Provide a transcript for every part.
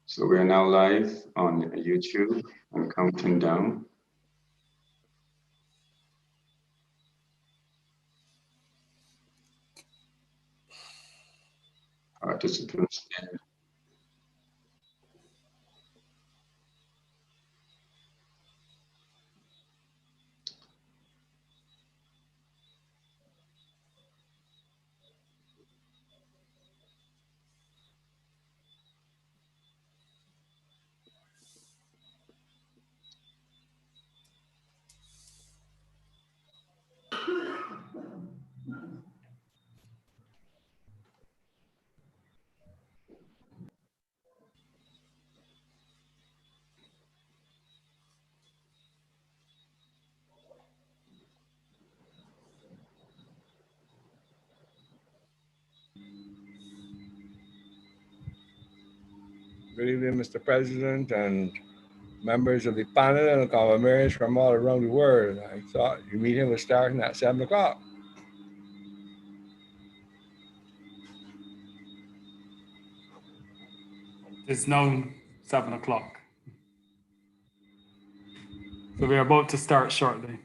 So we are now live on YouTube and counting down. Participants in. Good evening, Mr. President and members of the panel and conglomerates from all around the world. I thought your meeting was starting at 7 o'clock. It's now 7 o'clock. So we're about to start shortly.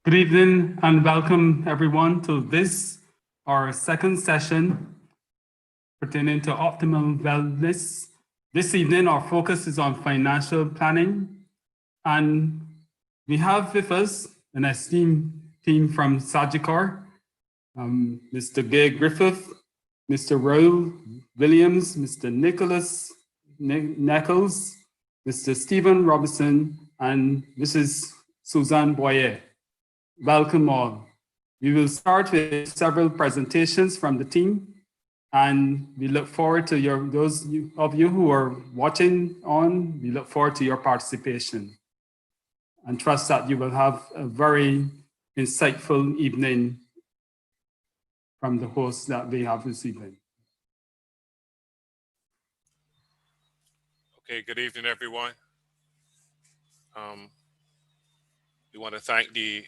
Good evening and welcome everyone to this, our second session pertaining to optimal wellness. This evening, our focus is on financial planning, and we have with us an esteemed team from Sagicor, Mr. Gay Griffith, Mr. Raul Williams, Mr. Nicholas Nichols, Mr. Stephen Robinson, and Mrs. Suzanne Boyer. Welcome all. We will start with several presentations from the team, and we look forward to those of you who are watching on, we look forward to your participation and trust that you will have a very insightful evening from the hosts that we have this evening. Okay, good evening, everyone. We want to thank the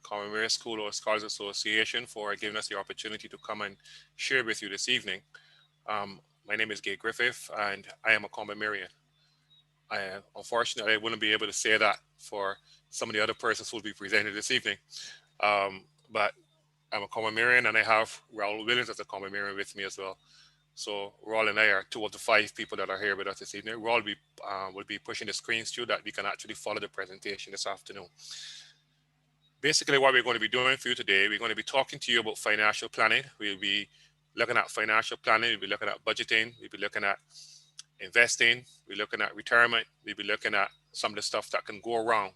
Common School or Scholars Association for giving us the opportunity to come and share with you this evening. My name is Gay Griffith, and I am a Common-Marian. Unfortunately, I wouldn't be able to say that for some of the other persons who will be presenting this evening. But I'm a Common-Marian, and I have Raul Williams as a Common-Marian with me as well. So Raul and I are two of the 5 people that are here with us this evening. Raul will be pushing the screens through that we can actually follow the presentation this afternoon. Basically, what we're going to be doing for you today, we're going to be talking to you about financial planning. We'll be looking at financial planning. We'll be looking at budgeting. We'll be looking at investing. We're looking at retirement. We'll be looking at some of the stuff that can go wrong.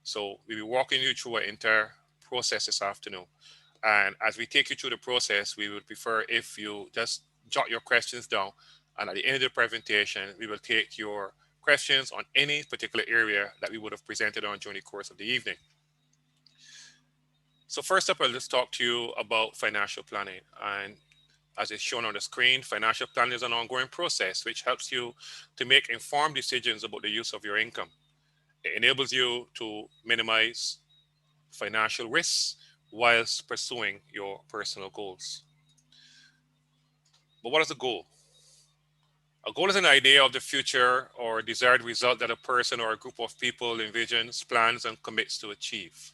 So we'll be walking you through an entire process this afternoon. And as we take you through the process, we would prefer if you just jot your questions down. And at the end of the presentation, we will take your questions on any particular area that we would have presented on during the course of the evening. So first up, I'll just talk to you about financial planning. And as is shown on the screen, financial planning is an ongoing process which helps you to make informed decisions about the use of your income. It enables you to minimize financial risks whilst pursuing your personal goals. But what is a goal? A goal is an idea of the future or desired result that a person or a group of people envisions, plans, and commits to achieve.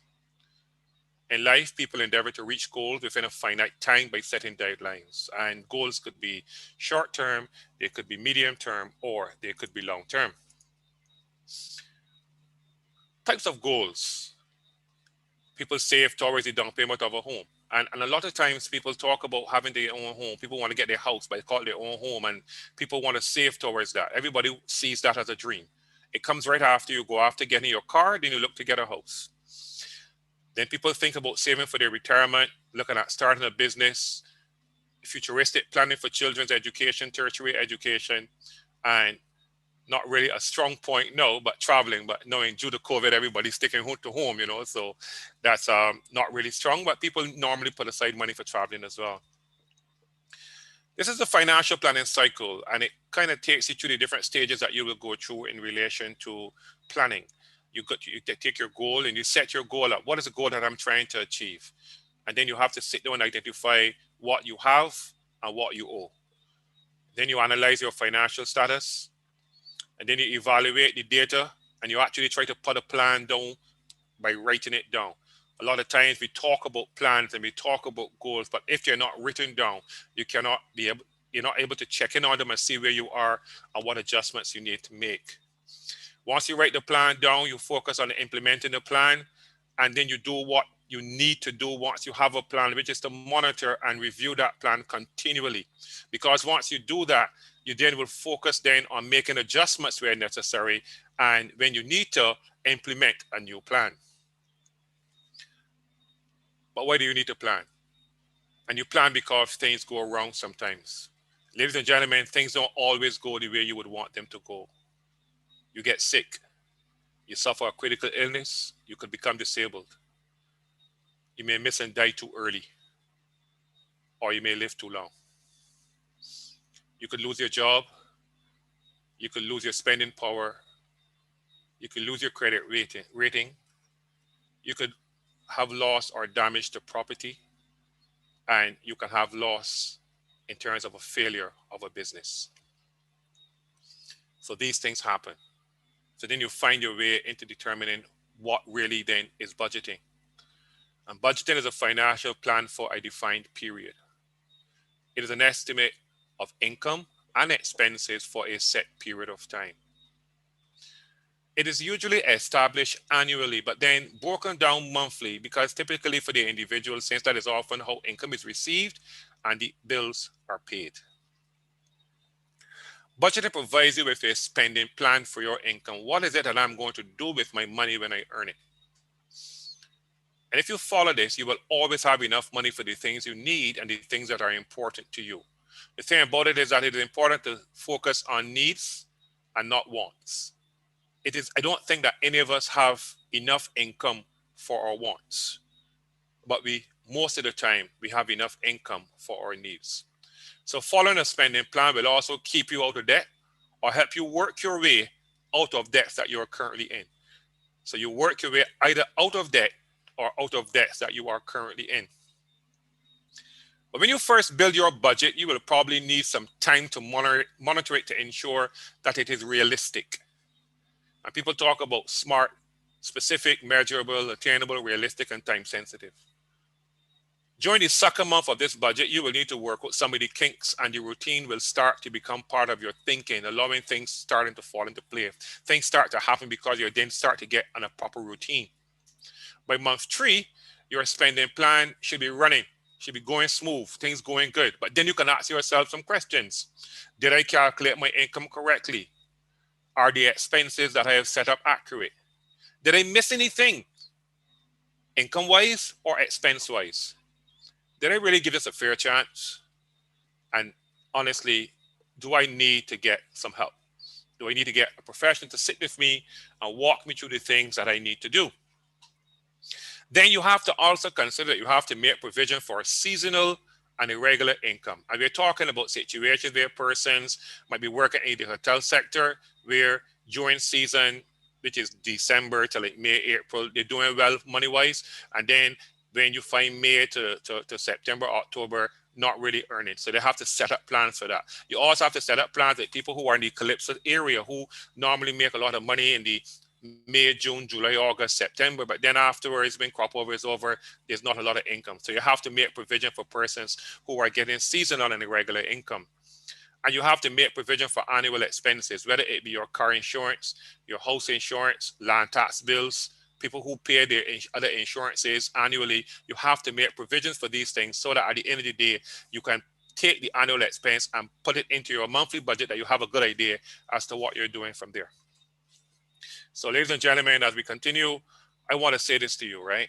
In life, people endeavor to reach goals within a finite time by setting deadlines. And goals could be short-term, they could be medium-term, or they could be long-term. Types of goals. People save towards the down payment of a home. And a lot of times people talk about having their own home. People want to get their house, but they call it their own home, and people want to save towards that. Everybody sees that as a dream. It comes right after you go after getting your car, then you look to get a house. Then people think about saving for their retirement, looking at starting a business, futuristic planning for children's education, tertiary education, and not really a strong point, no, but traveling, but knowing due to COVID, everybody's sticking home to home, you know, so that's not really strong, but people normally put aside money for traveling as well. This is the financial planning cycle, and it kind of takes you through the different stages that you will go through in relation to planning. You take your goal and you set your goal up. What is the goal that I'm trying to achieve? And then you have to sit down and identify what you have and what you owe. Then you analyze your financial status, and then you evaluate the data, and you actually try to put a plan down by writing it down. A lot of times we talk about plans and we talk about goals, but if they're not written down, you're not able to check in on them and see where you are and what adjustments you need to make. Once you write the plan down, you focus on implementing the plan, and then you do what you need to do once you have a plan, which is to monitor and review that plan continually. Because once you do that, you then will focus then on making adjustments where necessary, and when you need to implement a new plan. But why do you need to plan? And you plan because things go wrong sometimes. Ladies and gentlemen, things don't always go the way you would want them to go. You get sick, you suffer a critical illness, you could become disabled. You may miss and die too early, or you may live too long. You could lose your job, you could lose your spending power, you could lose your credit rating, you could have loss or damage to property, and you can have loss in terms of a failure of a business. So these things happen. So then you find your way into determining what really then is budgeting. And budgeting is a financial plan for a defined period. It is an estimate of income and expenses for a set period of time. It is usually established annually, but then broken down monthly, because typically for the individual, since that is often how income is received and the bills are paid. Budgeting provides you with a spending plan for your income. What is it that I'm going to do with my money when I earn it? And if you follow this, you will always have enough money for the things you need and the things that are important to you. The thing about it is that it is important to focus on needs and not wants. I don't think that any of us have enough income for our wants, but most of the time, we have enough income for our needs. So following a spending plan will also keep you out of debt or help you work your way out of debts that you're currently in. So you work your way either out of debt or out of debts that you are currently in. But when you first build your budget, you will probably need some time to monitor it to ensure that it is realistic. And people talk about SMART: specific, measurable, attainable, realistic, and time sensitive. During the second month of this budget, you will need to work with some of the kinks, and the routine will start to become part of your thinking, allowing things starting to fall into place. Things start to happen because you then start to get on a proper routine. By month 3, your spending plan should be running, should be going smooth, things going good. But then you can ask yourself some questions. Did I calculate my income correctly? Are the expenses that I have set up accurate? Did I miss anything, income-wise or expense-wise? Did I really give this a fair chance? And honestly, do I need to get some help? Do I need to get a professional to sit with me and walk me through the things that I need to do? Then you have to also consider that you have to make provision for seasonal and irregular income. And we're talking about situations where persons might be working in the hotel sector, where during season, which is December to like May, April, they're doing well money-wise. And then when you find May to September, October, not really earning. So they have to set up plans for that. You also have to set up plans with people who are in the Calypso area, who normally make a lot of money in the May, June, July, August, September, but then afterwards, when crop over is over, there's not a lot of income. So you have to make provision for persons who are getting seasonal and irregular income. And you have to make provision for annual expenses, whether it be your car insurance, your house insurance, land tax bills, people who pay their other insurances annually. You have to make provisions for these things so that at the end of the day, you can take the annual expense and put it into your monthly budget, that you have a good idea as to what you're doing from there. So ladies and gentlemen, as we continue, I want to say this to you, right?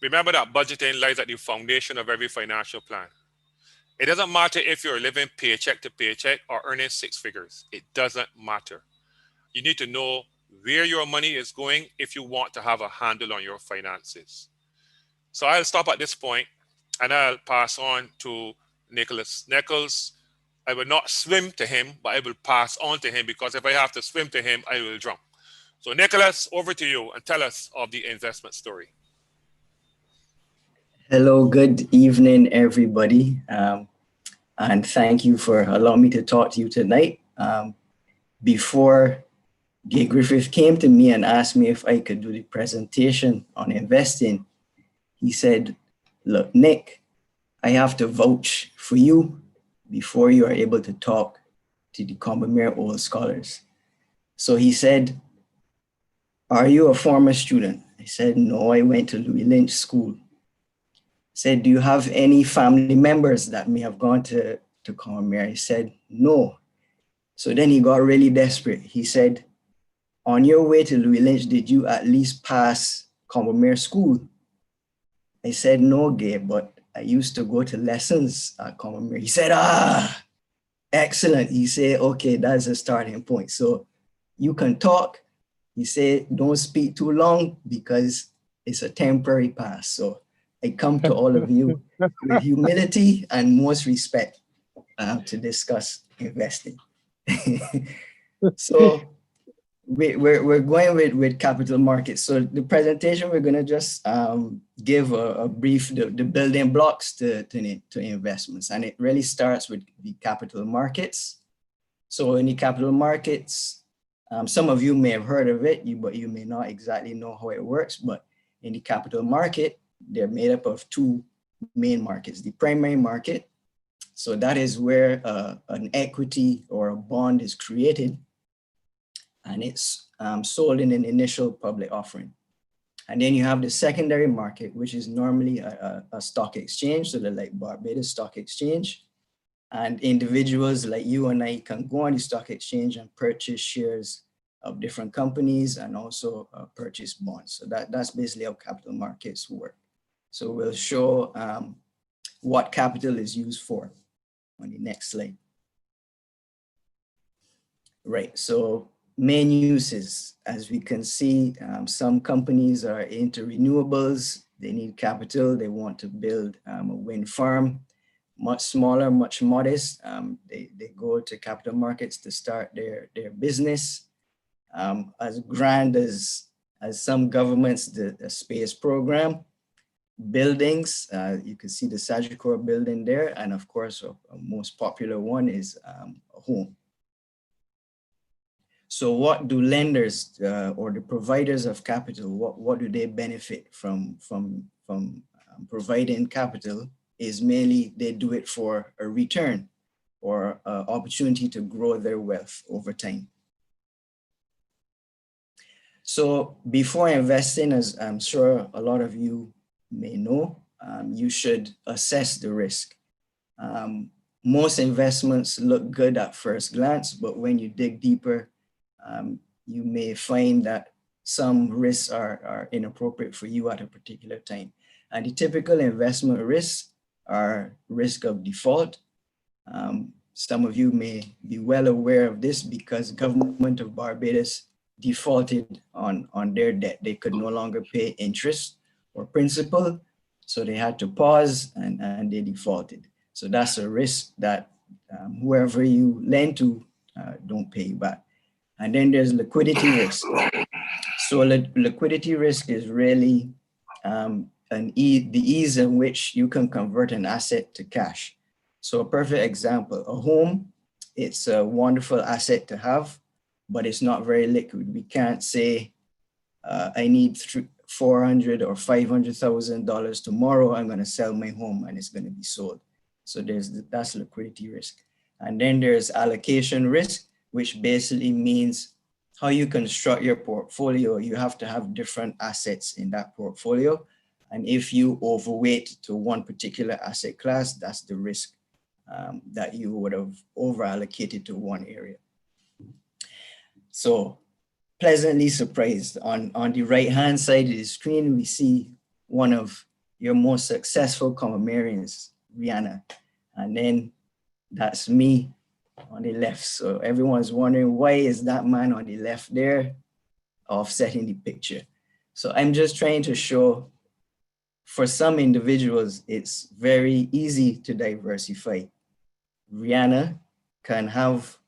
Remember that budgeting lies at the foundation of every financial plan. It doesn't matter if you're living paycheck to paycheck or earning 6 figures. It doesn't matter. You need to know where your money is going if you want to have a handle on your finances. So I'll stop at this point and I'll pass on to Nicholas Nichols. I will not swim to him, but I will pass on to him, because if I have to swim to him, I will drown. So Nicholas, over to you, and tell us of the investment story. Hello, good evening, everybody. And thank you for allowing me to talk to you tonight. Before Gay Griffith came to me and asked me if I could do the presentation on investing, he said, look, Nick, I have to vouch for you before you are able to talk to the Combermere Old Scholars. So he said, are you a former student? I said, no, I went to Louis Lynch School. He said, do you have any family members that may have gone to Combermere? I said, no. So then he got really desperate. He said, on your way to Louis Lynch, did you at least pass Combermere School? I said, no, Gabe, but I used to go to lessons at Combermere. He said, excellent. He said, okay, that's a starting point. So you can talk. He said, don't speak too long because it's a temporary pass. So I come to all of you with humility and most respect to discuss investing. So we're going with capital markets. So the presentation, we're going to just give a brief, the building blocks to investments. And it really starts with the capital markets. So in the capital markets, some of you may have heard of it, but you may not exactly know how it works. But in the capital market, they're made up of two main markets. The primary market, so that is where an equity or a bond is created, and it's sold in an initial public offering. And then you have the secondary market, which is normally a stock exchange, so they're like Barbados Stock Exchange. And individuals like you and I can go on the stock exchange and purchase shares of different companies and also purchase bonds. So that's basically how capital markets work. So we'll show what capital is used for on the next slide. Right, so main uses, as we can see, some companies are into renewables. They need capital. They want to build a wind farm, much smaller, much modest. They go to capital markets to start their business. As grand as some governments, the space program, buildings, you can see the Sagicor building there. And of course, a most popular one is a home. So what do lenders or the providers of capital, what do they benefit from providing capital? Is mainly they do it for a return or opportunity to grow their wealth over time. So before investing, as I'm sure a lot of you may know, you should assess the risk. Most investments look good at first glance, but when you dig deeper, you may find that some risks are inappropriate for you at a particular time. And the typical investment risks are risk of default. Some of you may be well aware of this because the government of Barbados defaulted on their debt. They could no longer pay interest or principal, so they had to pause and they defaulted. So that's a risk that whoever you lend to don't pay you back. And then there's liquidity risk. So liquidity risk is really the ease in which you can convert an asset to cash. So a perfect example, a home, it's a wonderful asset to have, but it's not very liquid. We can't say, I need $400,000 or $500,000 tomorrow, I'm gonna sell my home and it's gonna be sold. So that's liquidity risk. And then there's allocation risk, which basically means how you construct your portfolio. You have to have different assets in that portfolio. And if you overweight to one particular asset class, that's the risk that you would have over allocated to one area. So pleasantly surprised, on the right-hand side of the screen, we see one of your most successful Commonwealthians, Rihanna. And then that's me on the left. So everyone's wondering, why is that man on the left there offsetting the picture? So I'm just trying to show, for some individuals, it's very easy to diversify. Rihanna can have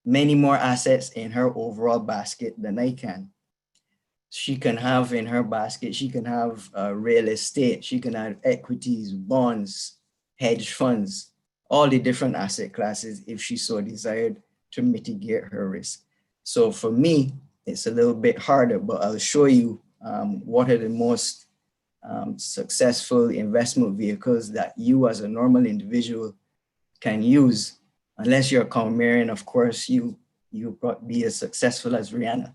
many more assets in her overall basket than I can. She can have in her basket, she can have real estate, she can have equities, bonds, hedge funds, all the different asset classes if she so desired to mitigate her risk. So for me, it's a little bit harder, but I'll show you what are the most successful investment vehicles that you as a normal individual can use. Unless you're a Commonwealthian, of course, you be as successful as Rihanna.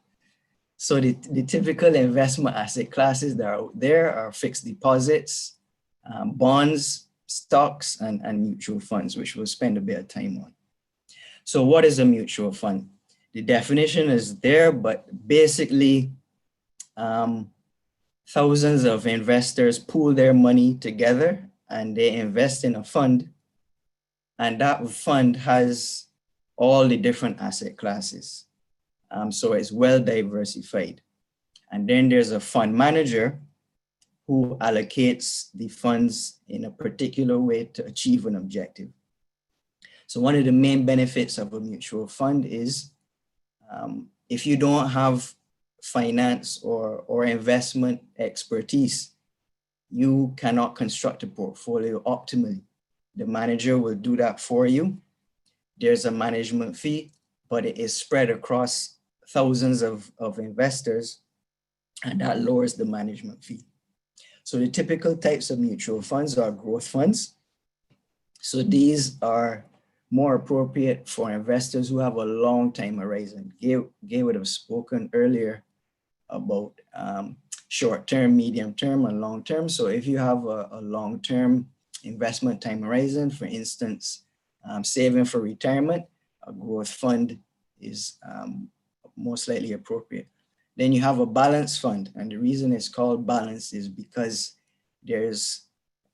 So the typical investment asset classes that are out there are fixed deposits, bonds, stocks, and mutual funds, which we'll spend a bit of time on. So what is a mutual fund? The definition is there, but basically thousands of investors pool their money together and they invest in a fund, and that fund has all the different asset classes. So it's well diversified. And then there's a fund manager who allocates the funds in a particular way to achieve an objective. So one of the main benefits of a mutual fund is if you don't have finance or investment expertise, you cannot construct a portfolio optimally. The manager will do that for you. There's a management fee, but it is spread across thousands of investors, and that lowers the management fee. So the typical types of mutual funds are growth funds. So these are more appropriate for investors who have a long time horizon. Gay would have spoken earlier about short-term, medium-term, and long-term. So if you have a long-term investment time horizon, for instance, saving for retirement, a growth fund is most likely appropriate. Then you have a balance fund. And the reason it's called balance is because there's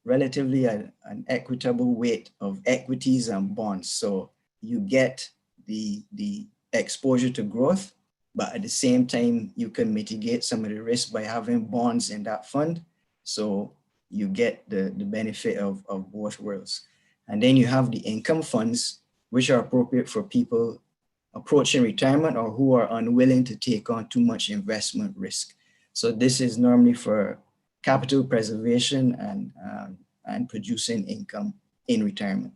relatively an equitable weight of equities and bonds. So you get the exposure to growth, but at the same time, you can mitigate some of the risk by having bonds in that fund. So you get the benefit of both worlds. And then you have the income funds, which are appropriate for people approaching retirement or who are unwilling to take on too much investment risk. So this is normally for capital preservation and producing income in retirement.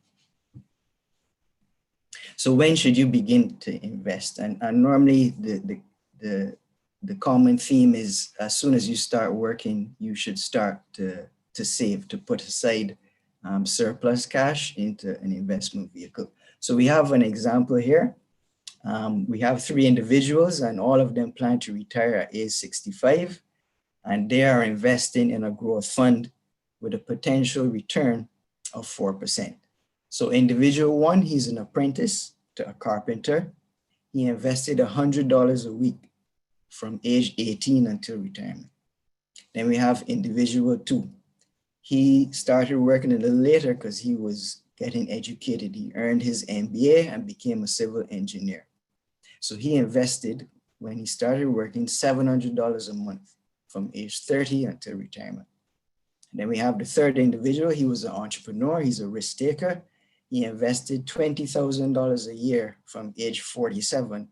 So when should you begin to invest? And normally the common theme is as soon as you start working, you should start to save, to put aside surplus cash into an investment vehicle. So we have an example here. We have 3 individuals and all of them plan to retire at age 65, and they are investing in a growth fund with a potential return of 4%. So individual 1, he's an apprentice to a carpenter. He invested $100 a week from age 18 until retirement. Then we have individual 2. He started working a little later because he was getting educated. He earned his MBA and became a civil engineer. So he invested, when he started working, $700 a month from age 30 until retirement. And then we have the third individual. He was an entrepreneur. He's a risk taker. He invested $20,000 a year from age 47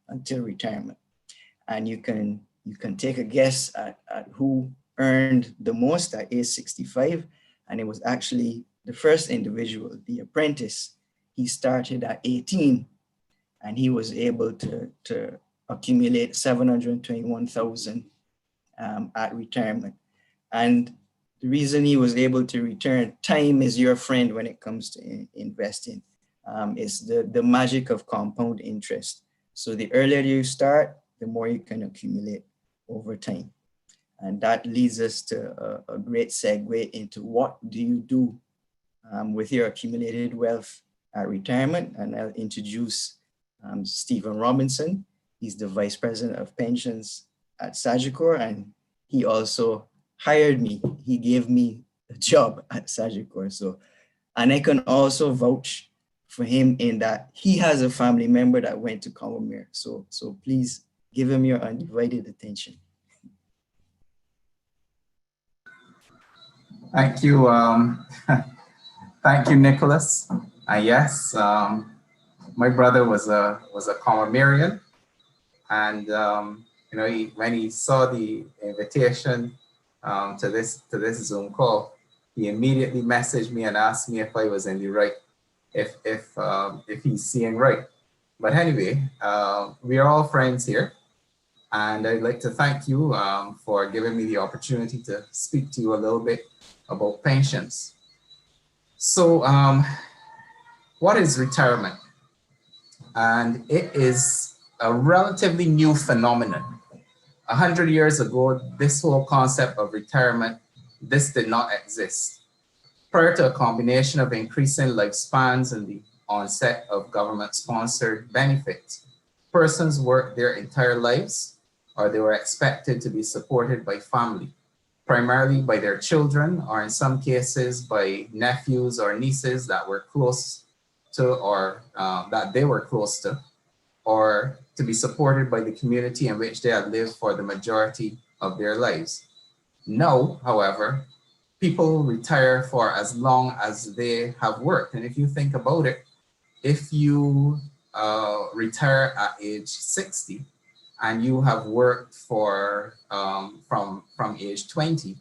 until retirement. And you can take a guess at who earned the most at age 65. And it was actually the first individual, the apprentice. He started at 18 and he was able to accumulate $721,000 at retirement. And the reason he was able to return, time is your friend when it comes to investing. It's the magic of compound interest. So the earlier you start, the more you can accumulate over time. And that leads us to a great segue into what do you do with your accumulated wealth at retirement. And I'll introduce Stephen Robinson. He's the Vice President of Pensions at Sagicor, and he also hired me. He gave me a job at Sagicor. So, and I can also vouch for him in that he has a family member that went to Commerce. So please give him your undivided attention. Thank you. Thank you, Nicholas. Yes, my brother was a Commerce, and you know, when he saw the invitation to this Zoom call, he immediately messaged me and asked me if I was in the right, if he's seeing right. But anyway, we are all friends here, and I'd like to thank you for giving me the opportunity to speak to you a little bit about pensions. So, what is retirement? And it is a relatively new phenomenon. 100 years ago, this whole concept of retirement, this did not exist. Prior to a combination of increasing lifespans and the onset of government-sponsored benefits, persons worked their entire lives, or they were expected to be supported by family, primarily by their children, or in some cases by nephews or nieces that were close to, or that they were close to, or to be supported by the community in which they had lived for the majority of their lives. Now, however, people retire for as long as they have worked. And if you think about it, if you retire at age 60 and you have worked for from age 20,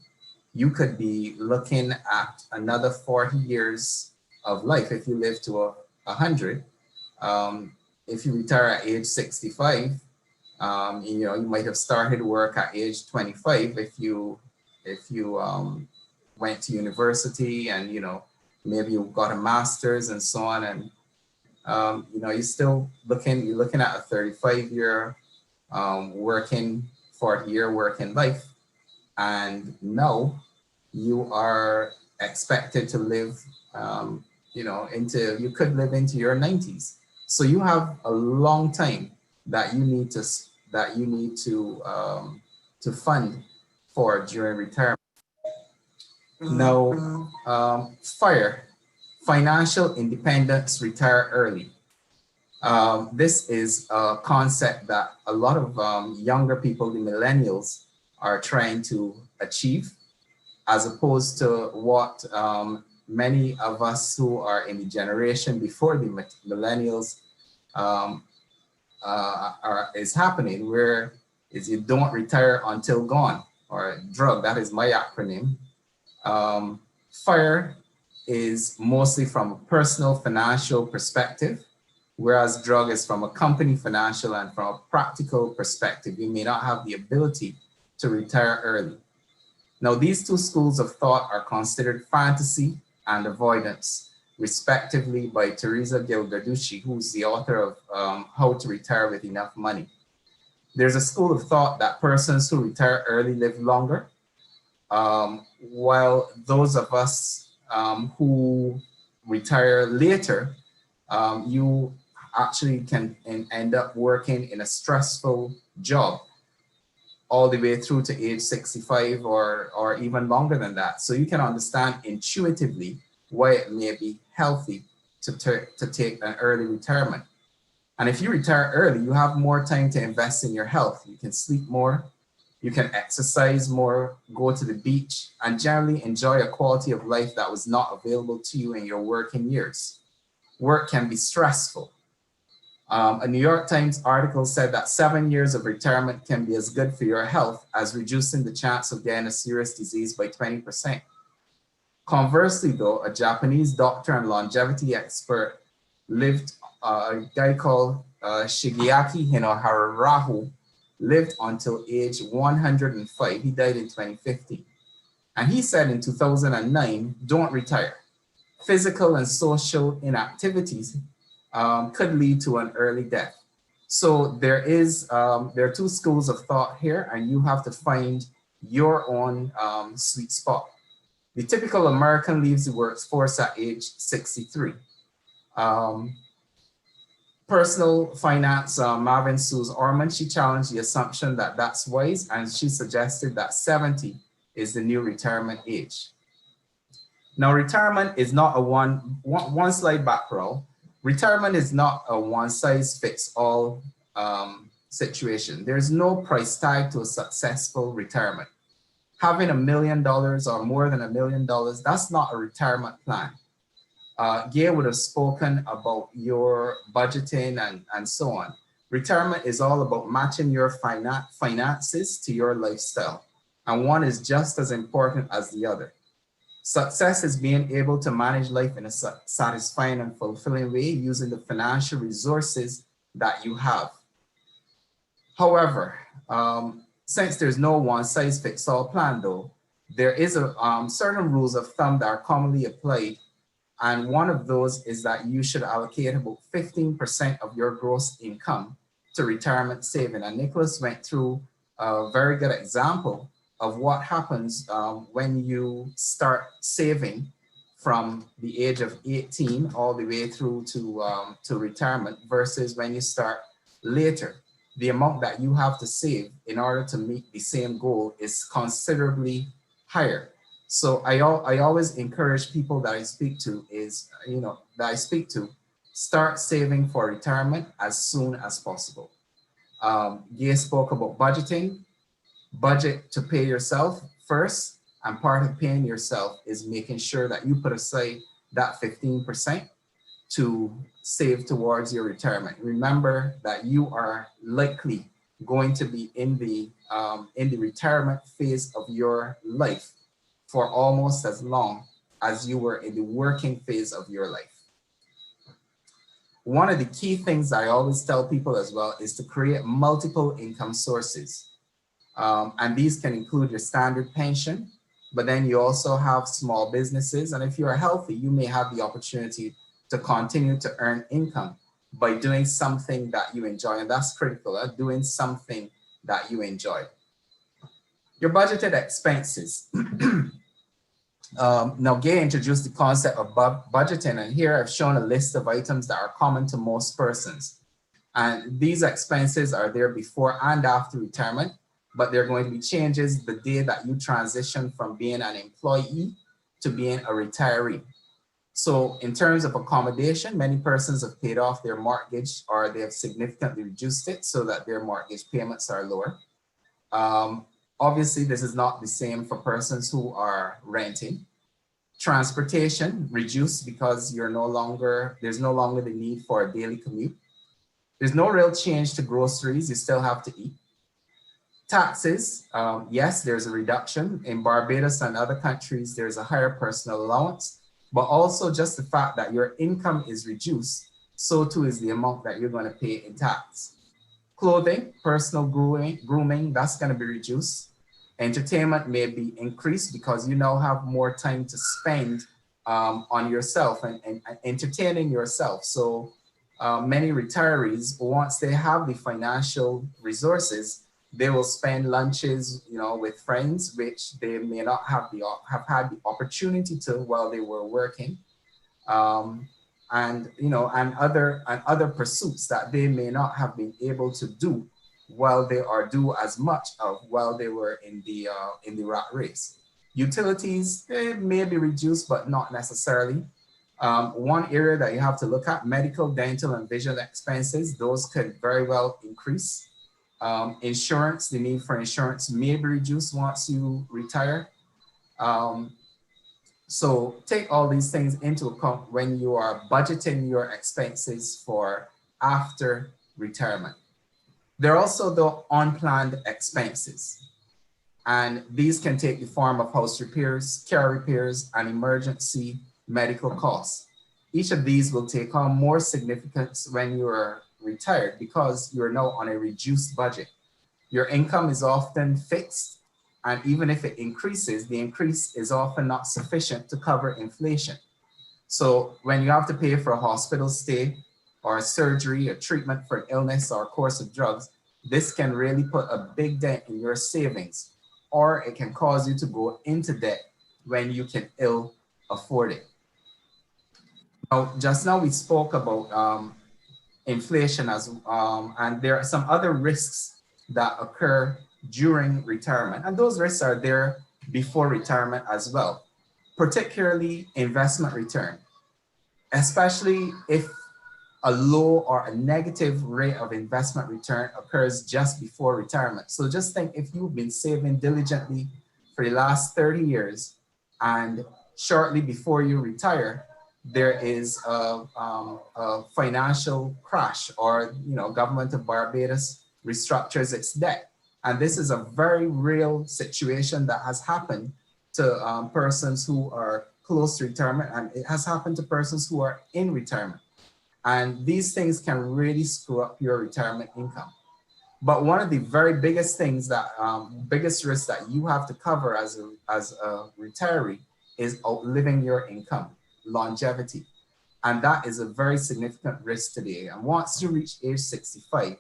you could be looking at another 40 years of life if you live to 100. If you retire at age 65, you know, you might have started work at age 25 if if you went to university and, you know, maybe you got a master's and so on, and you know, you're looking at a 35-year working, 40-year working life, and now you are expected to live, you know, you could live into your 90s. So you have a long time that you need to fund for during retirement. Now, financial independence, retire early. This is a concept that a lot of younger people, the millennials, are trying to achieve, as opposed to what many of us who are in the generation before the millennials is happening, where is you don't retire until gone, or drug, that is my acronym. FIRE is mostly from a personal financial perspective, whereas drug is from a company financial and from a practical perspective. You may not have the ability to retire early. Now, these two schools of thought are considered fantasy and avoidance, respectively, by Teresa Gilgaducci, who's the author of How to Retire with Enough Money. There's a school of thought that persons who retire early live longer, while those of us who retire later, you actually can end up working in a stressful job all the way through to age 65 or even longer than that. So you can understand intuitively why it may be healthy to take an early retirement. And if you retire early, you have more time to invest in your health. You can sleep more, you can exercise more, go to the beach, and generally enjoy a quality of life that was not available to you in your working years. Work can be stressful. A New York Times article said that 7 years of retirement can be as good for your health as reducing the chance of getting a serious disease by 20%. Conversely, though, a Japanese doctor and longevity expert lived, a guy called Shigeaki Hinoharahu, lived until age 105. He died in 2015. And he said in 2009, don't retire. Physical and social inactivities could lead to an early death. So there are two schools of thought here, and you have to find your own sweet spot. The typical American leaves the workforce at age 63. Personal finance, Marvin Suze Orman, she challenged the assumption that that's wise, and she suggested that 70 is the new retirement age. Now, retirement is not a one slide back, Raul. Retirement is not a one-size-fits-all situation. There's no price tag to a successful retirement. Having $1 million or more than $1 million, that's not a retirement plan. Gay would have spoken about your budgeting and so on. Retirement is all about matching your finances to your lifestyle, and one is just as important as the other. Success is being able to manage life in a satisfying and fulfilling way using the financial resources that you have. However, since there's no one-size-fits-all plan, though, there is certain rules of thumb that are commonly applied, and one of those is that you should allocate about 15% of your gross income to retirement saving. And Nicholas went through a very good example of what happens when you start saving from the age of 18 all the way through to retirement versus when you start later. The amount that you have to save in order to meet the same goal is considerably higher. So I always encourage people that I speak to, start saving for retirement as soon as possible. Gay spoke about budgeting. Budget to pay yourself first, and part of paying yourself is making sure that you put aside that 15% to save towards your retirement. Remember that you are likely going to be in the retirement phase of your life for almost as long as you were in the working phase of your life. One of the key things I always tell people as well is to create multiple income sources. And these can include your standard pension, but then you also have small businesses. And if you are healthy, you may have the opportunity to continue to earn income by doing something that you enjoy. And that's critical, doing something that you enjoy. Your budgeted expenses. Now, Gay introduced the concept of budgeting, and here I've shown a list of items that are common to most persons. And these expenses are there before and after retirement, but there are going to be changes the day that you transition from being an employee to being a retiree. So in terms of accommodation, many persons have paid off their mortgage or they have significantly reduced it so that their mortgage payments are lower. Obviously, this is not the same for persons who are renting. Transportation reduced because there's no longer the need for a daily commute. There's no real change to groceries, you still have to eat. Taxes, yes, there's a reduction. In Barbados and other countries, there's a higher personal allowance, but also just the fact that your income is reduced, so too is the amount that you're going to pay in tax. Clothing, personal grooming, that's going to be reduced. Entertainment may be increased because you now have more time to spend on yourself and entertaining yourself. So many retirees, once they have the financial resources, they will spend lunches, with friends, which they may not have had the opportunity to while they were working. And other pursuits that they may not have been able to do while they are do as much of while they were in the rat race. Utilities, they may be reduced, but not necessarily. One area that you have to look at, medical, dental, and vision expenses, those could very well increase. Insurance, the need for insurance may be reduced once you retire. So take all these things into account when you are budgeting your expenses for after retirement. There are also the unplanned expenses. And these can take the form of house repairs, car repairs, and emergency medical costs. Each of these will take on more significance when you are retired because you're now on a reduced budget. Your income is often fixed. And even if it increases, the increase is often not sufficient to cover inflation. So when you have to pay for a hospital stay or a surgery, a treatment for an illness or a course of drugs, this can really put a big dent in your savings, or it can cause you to go into debt when you can ill afford it. Now, just now we spoke about inflation and there are some other risks that occur during retirement, and those risks are there before retirement as well, particularly investment return, especially if a low or a negative rate of investment return occurs just before retirement. So just think, if you've been saving diligently for the last 30 years and shortly before you retire, there is a financial crash, or government of Barbados restructures its debt. And this is a very real situation that has happened to persons who are close to retirement, and it has happened to persons who are in retirement. And these things can really screw up your retirement income. But one of the very biggest things biggest risks that you have to cover as a retiree is outliving your income, longevity. And that is a very significant risk today. And once you reach age 65,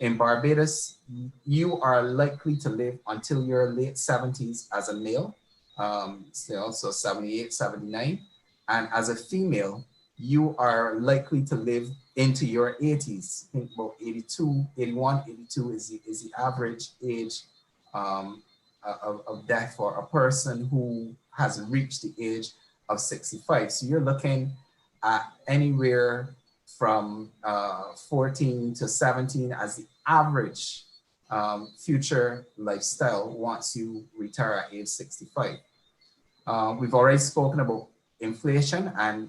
in Barbados, you are likely to live until your late 70s as a male, so 78, 79. And as a female, you are likely to live into your 80s. I think about 81, 82 is the average age of death for a person who has reached the age of 65. So you're looking at anywhere from 14 to 17 as the average future lifestyle once you retire at age 65. We've already spoken about inflation, and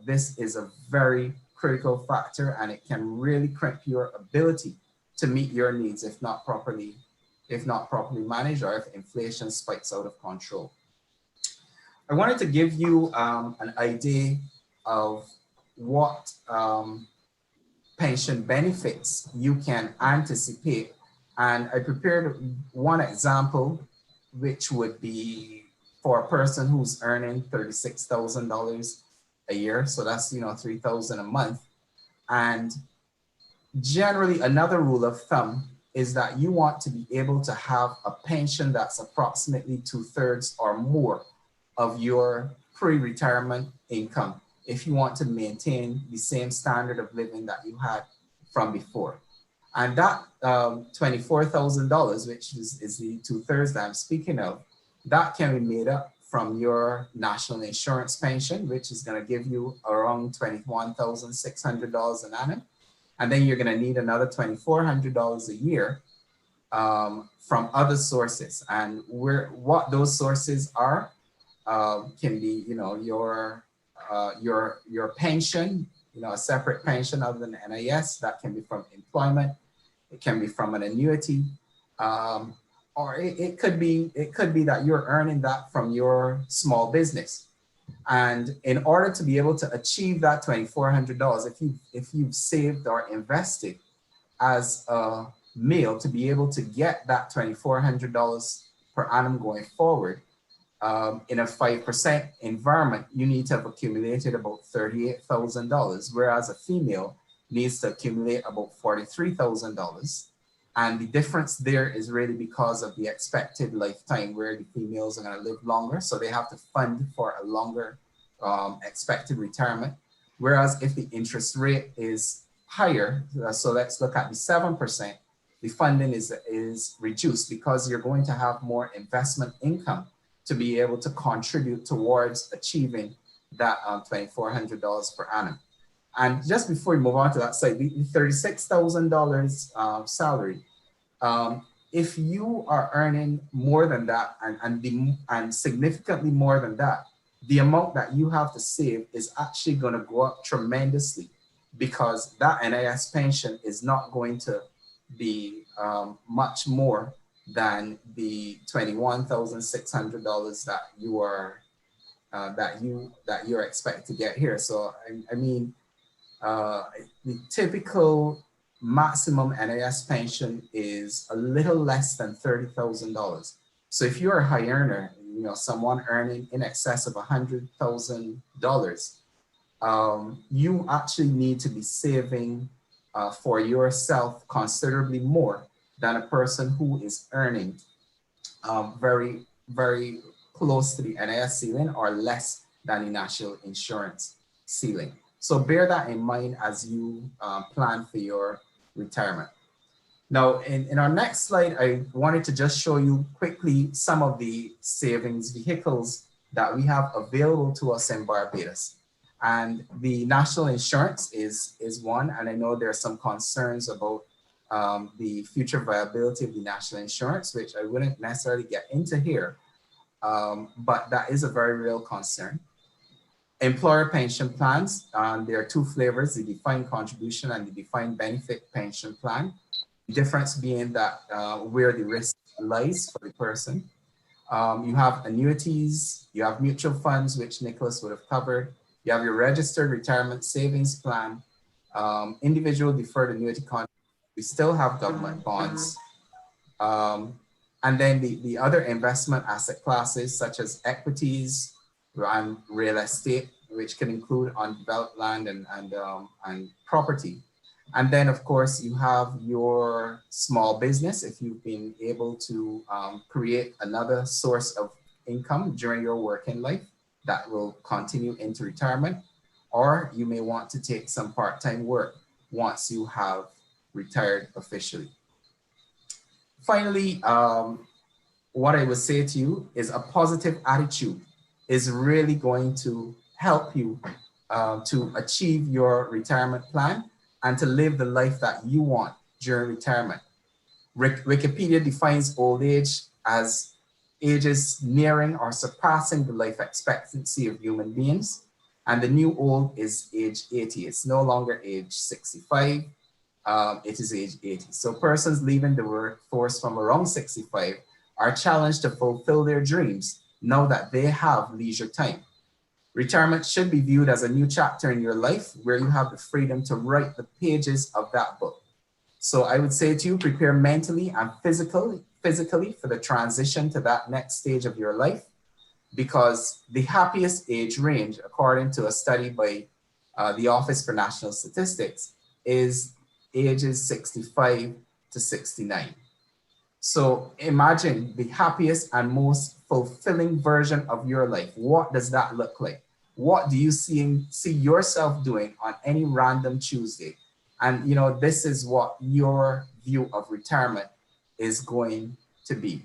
this is a very critical factor, and it can really crimp your ability to meet your needs if not properly managed, or if inflation spikes out of control. I wanted to give you an idea of what pension benefits you can anticipate. And I prepared one example, which would be for a person who's earning $36,000 a year, so that's, you know, $3,000 a month. And generally, another rule of thumb is that you want to be able to have a pension that's approximately 2/3 or more of your pre-retirement income if you want to maintain the same standard of living that you had from before. And that $24,000, which is the 2/3 that I'm speaking of, that can be made up from your national insurance pension, which is going to give you around $21,600 an annum. And then you're going to need another $2,400 a year from other sources. And what those sources are can be, you know, your pension, you know, a separate pension other than NIS. That can be from employment. It can be from an annuity, or it could be that you're earning that from your small business. And in order to be able to achieve that $2,400, if you've saved or invested as a male to be able to get that $2,400 per annum going forward, in a 5% environment, you need to have accumulated about $38,000, whereas a female needs to accumulate about $43,000. And the difference there is really because of the expected lifetime, where the females are going to live longer. So they have to fund for a longer expected retirement. Whereas if the interest rate is higher, so let's look at the 7%, the funding is reduced because you're going to have more investment income to be able to contribute towards achieving that $2,400 per annum. And just before we move on to that side, the $36,000 salary, if you are earning more than that and significantly more than that, the amount that you have to save is actually going to go up tremendously, because that NIS pension is not going to be much more than the $21,600 that you are that you're expected to get here. So I mean, the typical maximum NIS pension is a little less than $30,000. So if you're a high earner, you know, someone earning in excess of $100,000, you actually need to be saving for yourself considerably more than a person who is earning very, very close to the NIS ceiling or less than the national insurance ceiling. So bear that in mind as you plan for your retirement. Now, in our next slide, I wanted to just show you quickly some of the savings vehicles that we have available to us in Barbados. And the national insurance is one, and I know there are some concerns about the future viability of the national insurance, which I wouldn't necessarily get into here, but that is a very real concern. Employer pension plans, there are two flavors, the defined contribution and the defined benefit pension plan. The difference being that where the risk lies for the person. You have annuities, you have mutual funds, which Nicholas would have covered. You have your registered retirement savings plan, individual deferred annuity contract. We still have government bonds. And then the other investment asset classes, such as equities and real estate, which can include undeveloped land and property. And then, of course, you have your small business. If you've been able to create another source of income during your working life that will continue into retirement, or you may want to take some part-time work once you have retired officially. Finally, what I would say to you is a positive attitude is really going to help you to achieve your retirement plan and to live the life that you want during retirement. Wikipedia defines old age as ages nearing or surpassing the life expectancy of human beings. And the new old is age 80. It's no longer age 65, it is age 80. So persons leaving the workforce from around 65 are challenged to fulfill their dreams now that they have leisure time. Retirement should be viewed as a new chapter in your life where you have the freedom to write the pages of that book. So I would say to you, prepare mentally and physically for the transition to that next stage of your life. because the happiest age range, according to a study by the Office for National Statistics, is ages 65 to 69. So imagine the happiest and most fulfilling version of your life. What does that look like? What do you see yourself doing on any random Tuesday? And you know, this is what your view of retirement is going to be.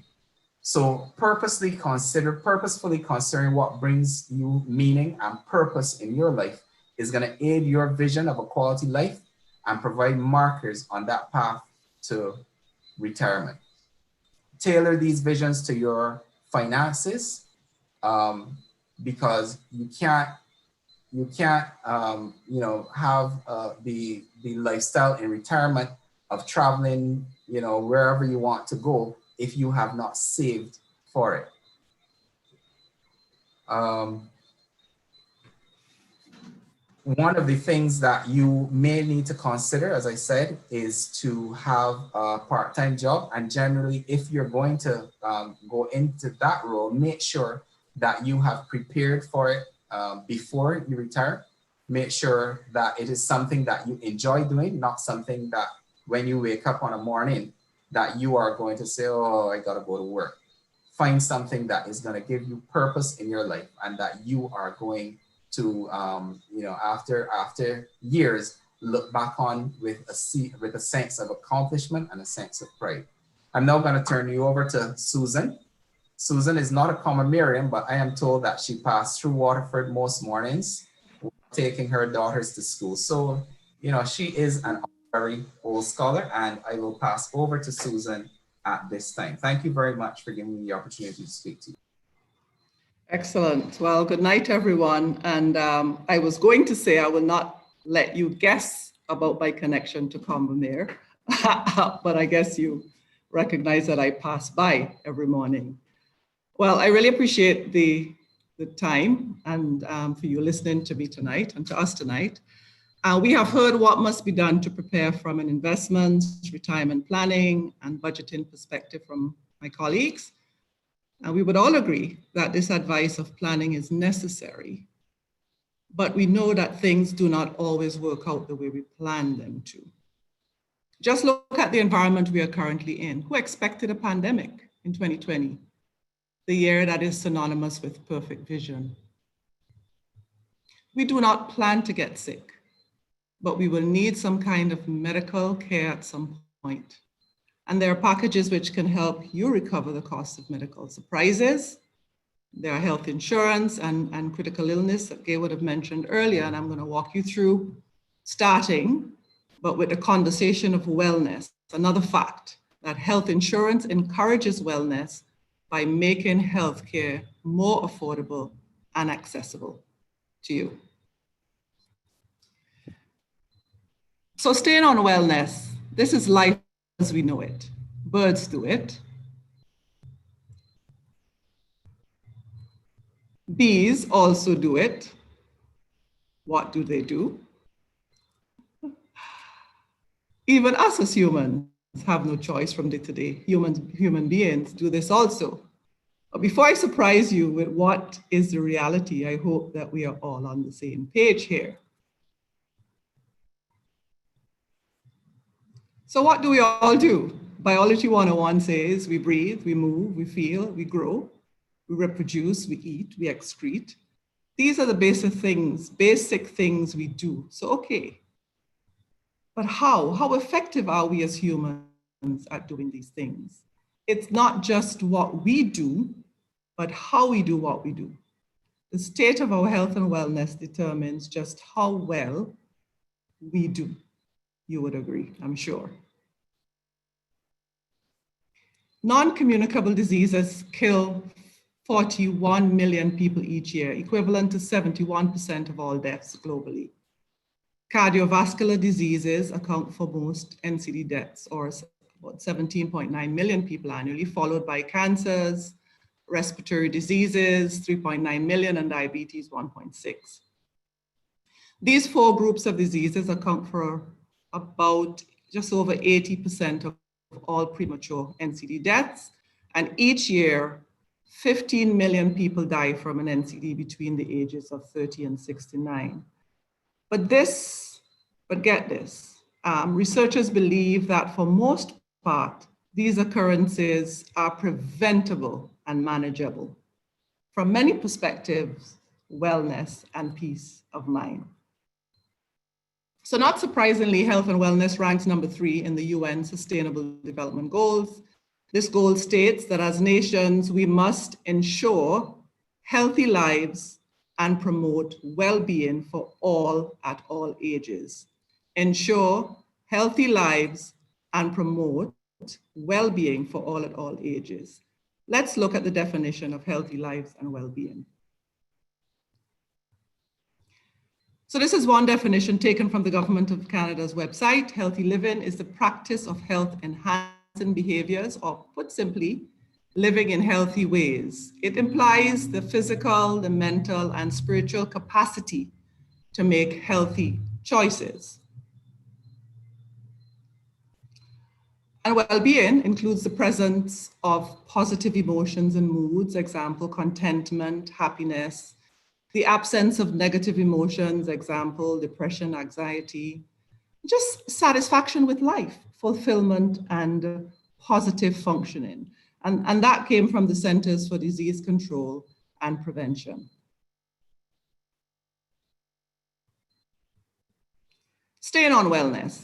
So purposefully considering what brings you meaning and purpose in your life is going to aid your vision of a quality life and provide markers on that path to retirement. Tailor these visions to your finances, because you can't you know, have the lifestyle in retirement of traveling, you know, wherever you want to go if you have not saved for it. One of the things that you may need to consider, as I said, is to have a part-time job. And generally, if you're going to go into that role, make sure that you have prepared for it before you retire. Make sure that it is something that you enjoy doing, not something that when you wake up on a morning that you are going to say, oh, I gotta go to work. Find something that is gonna give you purpose in your life and that you are going to, you know, after years, look back on with a sense of accomplishment and a sense of pride. I'm now gonna turn you over to Susan. Susan is not a Commonwealthian, but I am told that she passed through Waterford most mornings, taking her daughters to school. So, you know, she is an honorary old scholar, and I will pass over to Susan at this time. Thank you very much for giving me the opportunity to speak to you. Excellent. Well, good night, everyone. And I was going to say I will not let you guess about my connection to Combermere, but I guess you recognize that I pass by every morning. Well, I really appreciate the time and for you listening to me tonight and to us tonight. We have heard what must be done to prepare from an investment, retirement planning, and budgeting perspective from my colleagues. And we would all agree that this advice of planning is necessary, but we know that things do not always work out the way we plan them to. Just look at the environment we are currently in. Who expected a pandemic in 2020? The year that is synonymous with perfect vision. We do not plan to get sick, but we will need some kind of medical care at some point. And there are packages which can help you recover the cost of medical surprises. There are health insurance and critical illness that Gay would have mentioned earlier, and I'm going to walk you through starting, but with a conversation of wellness. Another fact that health insurance encourages wellness by making healthcare more affordable and accessible to you. So staying on wellness, this is life as we know it. Birds do it. Bees also do it. What do they do? Even us as humans have no choice from day to day. Human beings do this also. But before I surprise you with what is the reality, I hope that we are all on the same page here. So what do we all do? Biology 101 says we breathe, we move, we feel, we grow, we reproduce, we eat, we excrete. These are the basic things we do. So, okay. But how effective are we as humans at doing these things? It's not just what we do, but how we do what we do. The state of our health and wellness determines just how well we do. You would agree, I'm sure. Non-communicable diseases kill 41 million people each year, equivalent to 71% of all deaths globally. Cardiovascular diseases account for most NCD deaths, or about 17.9 million people annually, followed by cancers, respiratory diseases, 3.9 million, and diabetes, 1.6. These four groups of diseases account for about just over 80% of all premature NCD deaths. And each year, 15 million people die from an NCD between the ages of 30 and 69. But get this, researchers believe that for most part, these occurrences are preventable and manageable. From many perspectives, wellness and peace of mind. So not surprisingly, health and wellness ranks number 3 in the UN Sustainable Development Goals. This goal states that as nations, we must ensure healthy lives and promote well-being for all at all ages. Ensure healthy lives and promote well-being for all at all ages. Let's look at the definition of healthy lives and well-being. So this is one definition taken from the Government of Canada's website. Healthy living is the practice of health-enhancing behaviors, or put simply, living in healthy ways. It implies the physical, the mental, and spiritual capacity to make healthy choices. And well-being includes the presence of positive emotions and moods, example, contentment, happiness, the absence of negative emotions, example, depression, anxiety, just satisfaction with life, fulfillment, and positive functioning. And that came from the Centers for Disease Control and Prevention. Staying on wellness.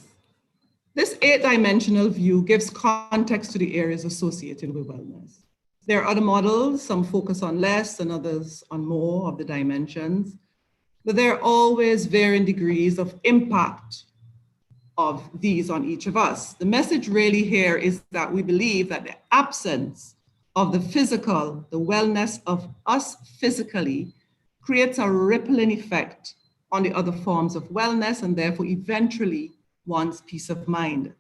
This 8-dimensional view gives context to the areas associated with wellness. There are other models, some focus on less and others on more of the dimensions, but there are always varying degrees of impact of these on each of us. The message really here is that we believe that the absence of the physical, the wellness of us physically, creates a rippling effect on the other forms of wellness and therefore eventually one's peace of mind.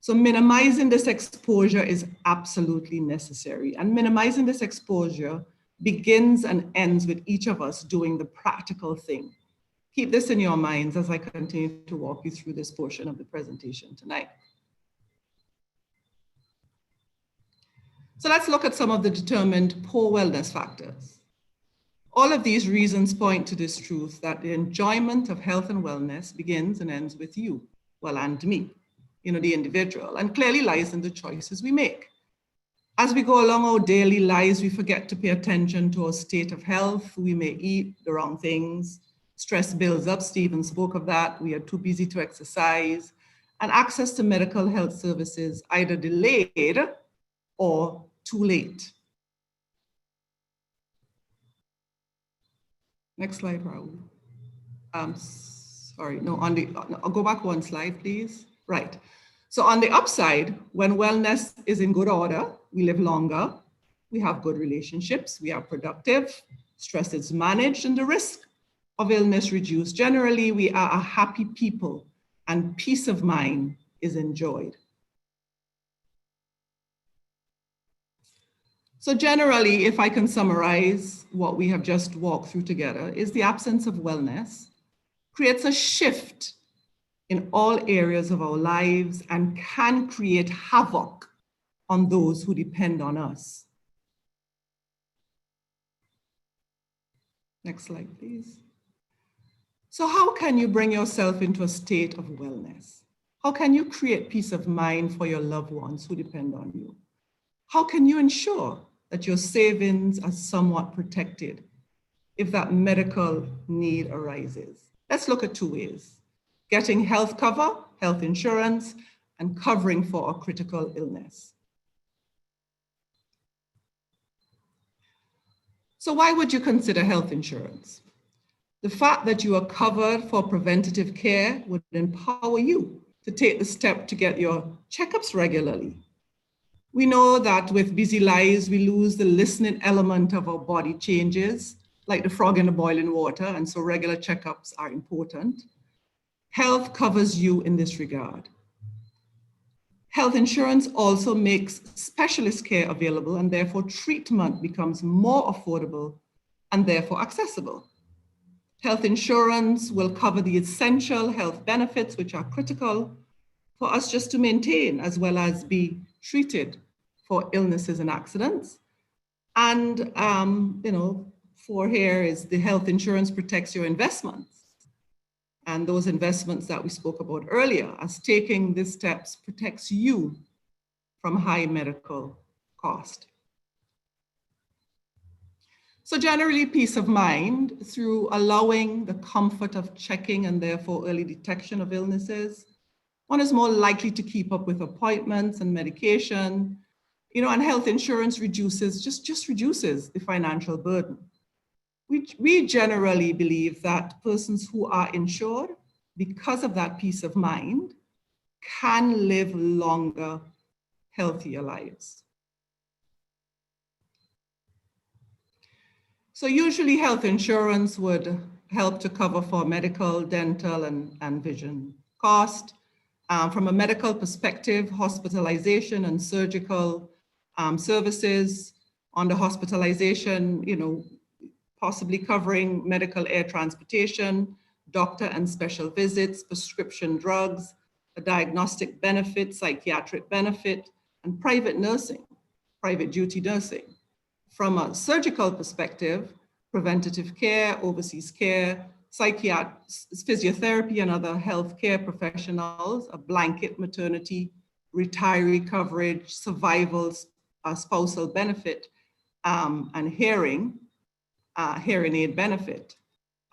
So minimizing this exposure is absolutely necessary. And minimizing this exposure begins and ends with each of us doing the practical thing. Keep this in your minds as I continue to walk you through this portion of the presentation tonight. So let's look at some of the determined poor wellness factors. All of these reasons point to this truth that the enjoyment of health and wellness begins and ends with you, well, and me, the individual, and clearly lies in the choices we make. As we go along our daily lives, we forget to pay attention to our state of health. We may eat the wrong things. Stress builds up. Stephen spoke of that. We are too busy to exercise, and access to medical health services either delayed or too late. Next slide, Raul. Sorry, no, I'll go back one slide, please. Right. So on the upside, when wellness is in good order, we live longer, we have good relationships, we are productive, stress is managed, and the risk of illness reduced. Generally, we are a happy people and peace of mind is enjoyed. So generally, if I can summarize what we have just walked through together, is the absence of wellness creates a shift in all areas of our lives and can create havoc on those who depend on us. Next slide, please. So how can you bring yourself into a state of wellness? How can you create peace of mind for your loved ones who depend on you? How can you ensure that your savings are somewhat protected if that medical need arises? Let's look at 2 ways: getting health cover, health insurance, and covering for a critical illness. So why would you consider health insurance? The fact that you are covered for preventative care would empower you to take the step to get your checkups regularly. We know that with busy lives, we lose the listening element of our body changes, like the frog in the boiling water, and so regular checkups are important. Health covers you in this regard. Health insurance also makes specialist care available, and therefore treatment becomes more affordable and therefore accessible. Health insurance will cover the essential health benefits which are critical for us just to maintain, as well as be treated for illnesses and accidents. And, you know, 4 here is the health insurance protects your investments. And those investments that we spoke about earlier, as taking these steps protects you from high medical cost. So generally, peace of mind through allowing the comfort of checking and therefore early detection of illnesses. One is more likely to keep up with appointments and medication, you know, and health insurance reduces, just reduces the financial burden. We generally believe that persons who are insured, because of that peace of mind, can live longer, healthier lives. So usually health insurance would help to cover for medical, dental, and vision cost. From a medical perspective, hospitalization and surgical services. On the hospitalization, you know, possibly covering medical air transportation, doctor and special visits, prescription drugs, a diagnostic benefit, psychiatric benefit, and private nursing, private duty nursing. From a surgical perspective, preventative care, overseas care, physiotherapy and other healthcare professionals, a blanket maternity, retiree coverage, survival, spousal benefit, and hearing aid benefit.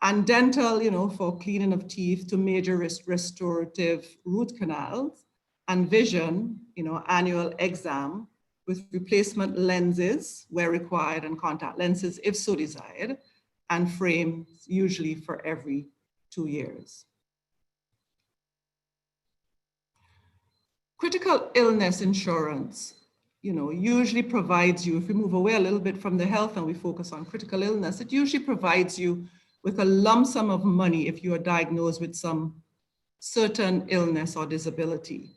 And dental, you know, for cleaning of teeth to major restorative root canals, and vision, you know, annual exam with replacement lenses where required and contact lenses if so desired, and frames usually for every 2 years. Critical illness insurance, you know, usually provides you, if we move away a little bit from the health and we focus on critical illness, it usually provides you with a lump sum of money if you are diagnosed with some certain illness or disability.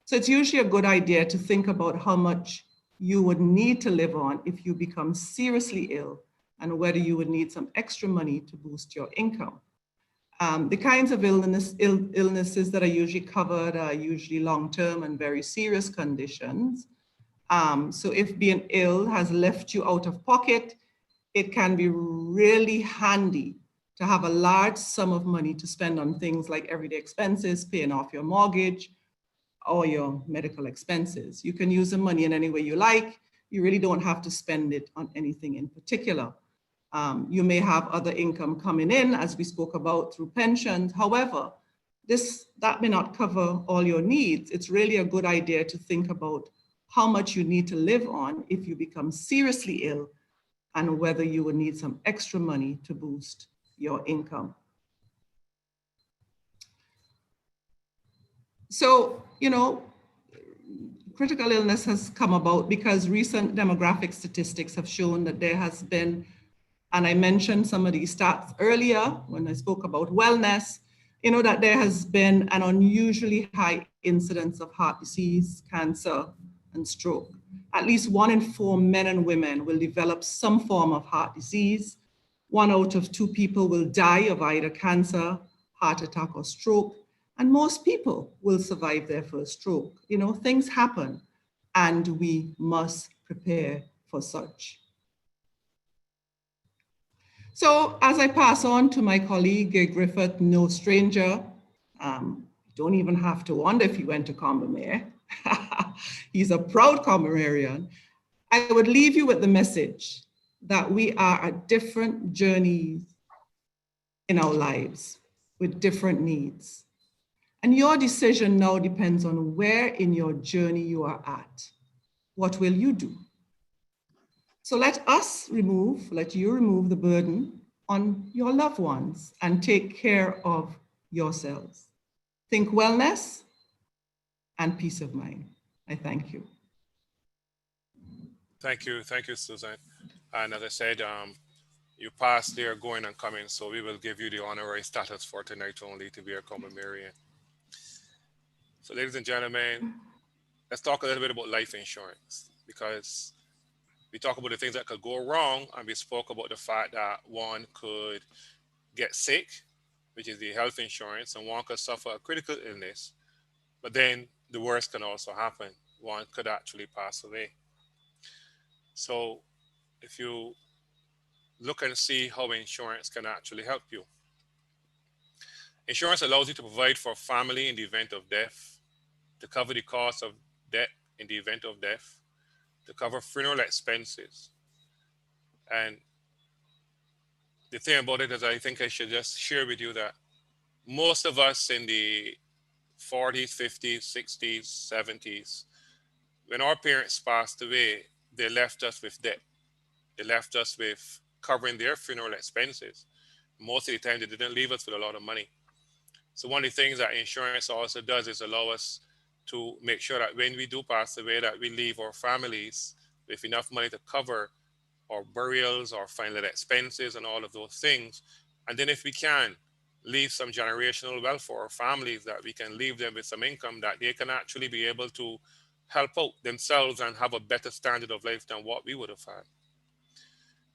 So it's usually a good idea to think about how much you would need to live on if you become seriously ill and whether you would need some extra money to boost your income. The kinds of illnesses that are usually covered are usually long-term and very serious conditions. So if being ill has left you out of pocket, it can be really handy to have a large sum of money to spend on things like everyday expenses, paying off your mortgage, or your medical expenses. You can use the money in any way you like. You really don't have to spend it on anything in particular. You may have other income coming in, as we spoke about, through pensions. However, that may not cover all your needs. It's really a good idea to think about how much you need to live on if you become seriously ill and whether you would need some extra money to boost your income. So, you know, critical illness has come about because recent demographic statistics have shown that there has been, and I mentioned some of these stats earlier when I spoke about wellness, you know, that there has been an unusually high incidence of heart disease, cancer, and stroke. At least 1 in 4 men and women will develop some form of heart disease. 1 out of 2 people will die of either cancer, heart attack, or stroke. And most people will survive their first stroke. You know, things happen and we must prepare for such. So as I pass on to my colleague, Griffith, no stranger, don't even have to wonder if he went to Combermere. He's a proud Combermerian. I would leave you with the message that we are at different journeys in our lives with different needs. And your decision now depends on where in your journey you are at. What will you do? So let you remove the burden on your loved ones and take care of yourselves. Think wellness and peace of mind. I thank you. Thank you, Susan. And as I said, you passed there going and coming, so we will give you the honorary status for tonight only to be a Combermerian. So ladies and gentlemen, let's talk a little bit about life insurance, because we talk about the things that could go wrong, and we spoke about the fact that one could get sick, which is the health insurance, and one could suffer a critical illness, but then the worst can also happen. One could actually pass away. So if you look and see how insurance can actually help you. Insurance allows you to provide for family in the event of death, to cover the cost of death in the event of death, to cover funeral expenses. And the thing about it is, I think I should just share with you that most of us in the 40s, 50s, 60s, 70s, when our parents passed away, they left us with debt. They left us with covering their funeral expenses. Most of the time, they didn't leave us with a lot of money. So one of the things that insurance also does is allow us to make sure that when we do pass away, that we leave our families with enough money to cover our burials, our final expenses, and all of those things. And then if we can, leave some generational wealth for our families, that we can leave them with some income that they can actually be able to help out themselves and have a better standard of life than what we would have had.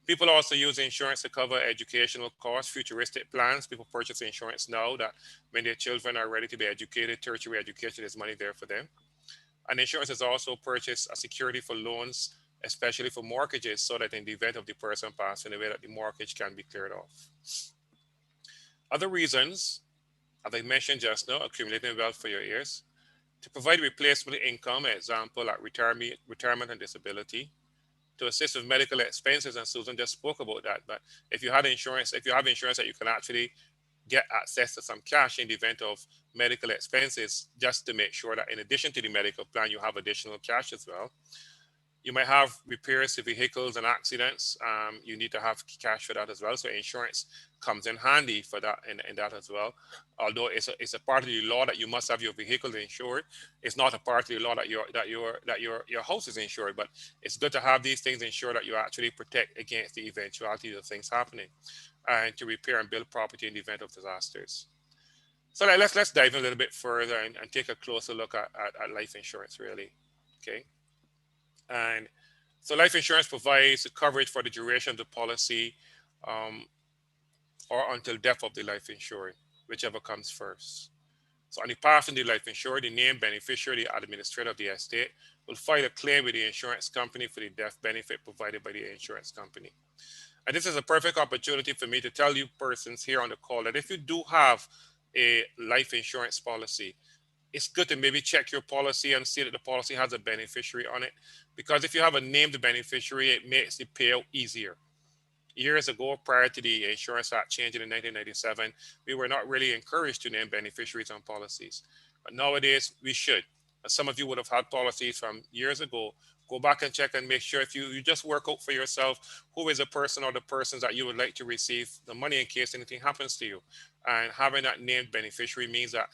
People also use insurance to cover educational costs, futuristic plans. People purchase insurance now that when their children are ready to be educated, tertiary education, there's money there for them. And insurance is also purchased a security for loans, especially for mortgages, so that in the event of the person passing away, that the mortgage can be cleared off. Other reasons, as I mentioned just now, accumulating wealth for your heirs, to provide replacement income, example like retirement and disability, to assist with medical expenses, and Susan just spoke about that. But if you have insurance that you can actually get access to some cash in the event of medical expenses, just to make sure that in addition to the medical plan, you have additional cash as well. You might have repairs to vehicles and accidents. You need to have cash for that as well. So insurance comes in handy for that in that as well. Although it's a part of the law that you must have your vehicle insured, it's not a part of the law that your house is insured. But it's good to have these things insured that you actually protect against the eventuality of things happening, and to repair and build property in the event of disasters. So let's dive in a little bit further and take a closer look at life insurance, really. Okay. And so life insurance provides coverage for the duration of the policy, or until death of the life insured, whichever comes first. So on the passing of the life insured, the named beneficiary, the administrator of the estate, will file a claim with the insurance company for the death benefit provided by the insurance company. And this is a perfect opportunity for me to tell you persons here on the call that if you do have a life insurance policy, it's good to maybe check your policy and see that the policy has a beneficiary on it. Because if you have a named beneficiary, it makes the payout easier. Years ago, prior to the Insurance Act changing in 1997, we were not really encouraged to name beneficiaries on policies. But nowadays, we should. Some of you would have had policies from years ago. Go back and check and make sure if you just work out for yourself who is the person or the persons that you would like to receive the money in case anything happens to you. And having that named beneficiary means that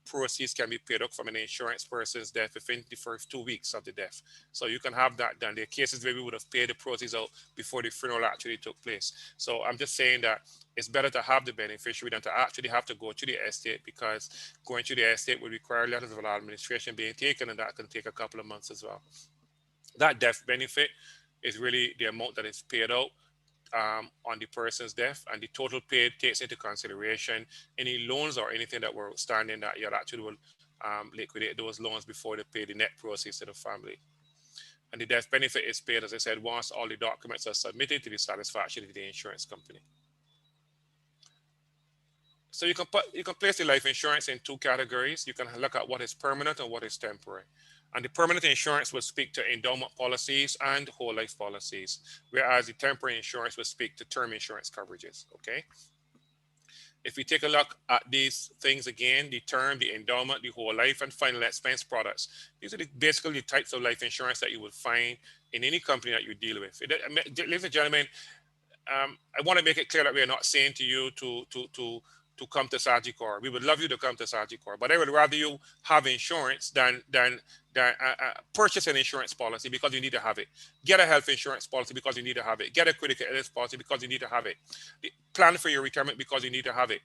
proceeds can be paid out from an insurance person's death within the first 2 weeks of the death. So you can have that done. There are cases where we would have paid the proceeds out before the funeral actually took place. So I'm just saying that it's better to have the beneficiary than to actually have to go to the estate, because going to the estate would require letters of administration being taken, and that can take a couple of months as well. That death benefit is really the amount that is paid out on the person's death, and the total paid takes into consideration any loans or anything that were outstanding that you actually will liquidate those loans before they pay the net proceeds to the family. And the death benefit is paid, as I said, once all the documents are submitted to the satisfaction of the insurance company. So you can place the life insurance in two categories. You can look at what is permanent and what is temporary. And the permanent insurance will speak to endowment policies and whole life policies, whereas the temporary insurance will speak to term insurance coverages, okay? If we take a look at these things again, the term, the endowment, the whole life, and final expense products, these are basically the types of life insurance that you will find in any company that you deal with. Ladies and gentlemen, I want to make it clear that we are not saying to you to come to Sagicor. We would love you to come to Sagicor, but I would rather you have insurance than purchase an insurance policy because you need to have it. Get a health insurance policy because you need to have it. Get a critical illness policy because you need to have it. Plan for your retirement because you need to have it.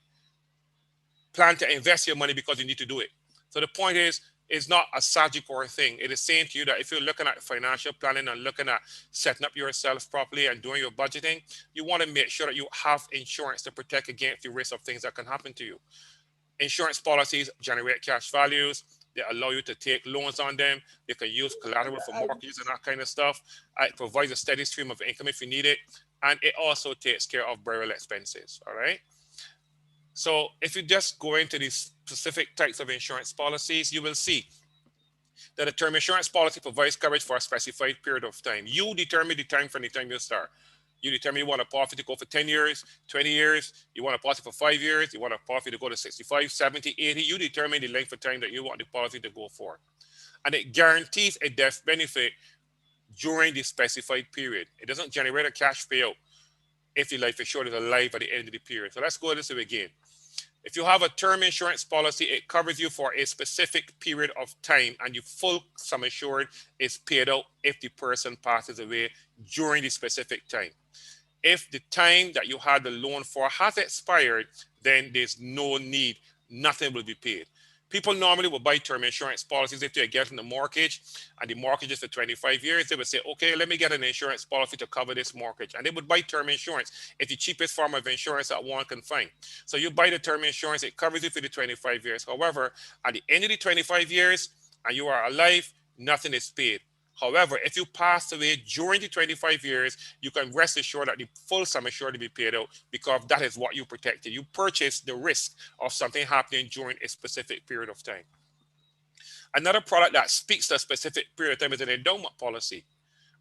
Plan to invest your money because you need to do it. So the point is, it's not a Sagicor thing. It is saying to you that if you're looking at financial planning and looking at setting up yourself properly and doing your budgeting, you want to make sure that you have insurance to protect against the risk of things that can happen to you. Insurance policies generate cash values. They allow you to take loans on them. They can use collateral for mortgages and that kind of stuff. It provides a steady stream of income if you need it. And it also takes care of burial expenses, all right? So if you just go into these specific types of insurance policies, you will see that a term insurance policy provides coverage for a specified period of time. You determine the time from the time you start. You determine you want a policy to go for 10 years, 20 years, you want a policy for 5 years, you want a policy to go to 65, 70, 80. You determine the length of time that you want the policy to go for. And it guarantees a death benefit during the specified period. It doesn't generate a cash payout if the life assured is alive at the end of the period. So let's go this way again. If you have a term insurance policy, it covers you for a specific period of time, and your full sum assured is paid out if the person passes away during the specific time. If the time that you had the loan for has expired, then there's no need, nothing will be paid. People normally will buy term insurance policies if they're getting a mortgage and the mortgage is for 25 years. They would say, okay, let me get an insurance policy to cover this mortgage. And they would buy term insurance. It's the cheapest form of insurance that one can find. So you buy the term insurance, it covers you for the 25 years. However, at the end of the 25 years and you are alive, nothing is paid. However, if you pass away during the 25 years, you can rest assured that the full sum assured to be paid out because that is what you protected. You purchased the risk of something happening during a specific period of time. Another product that speaks to a specific period of time is an endowment policy.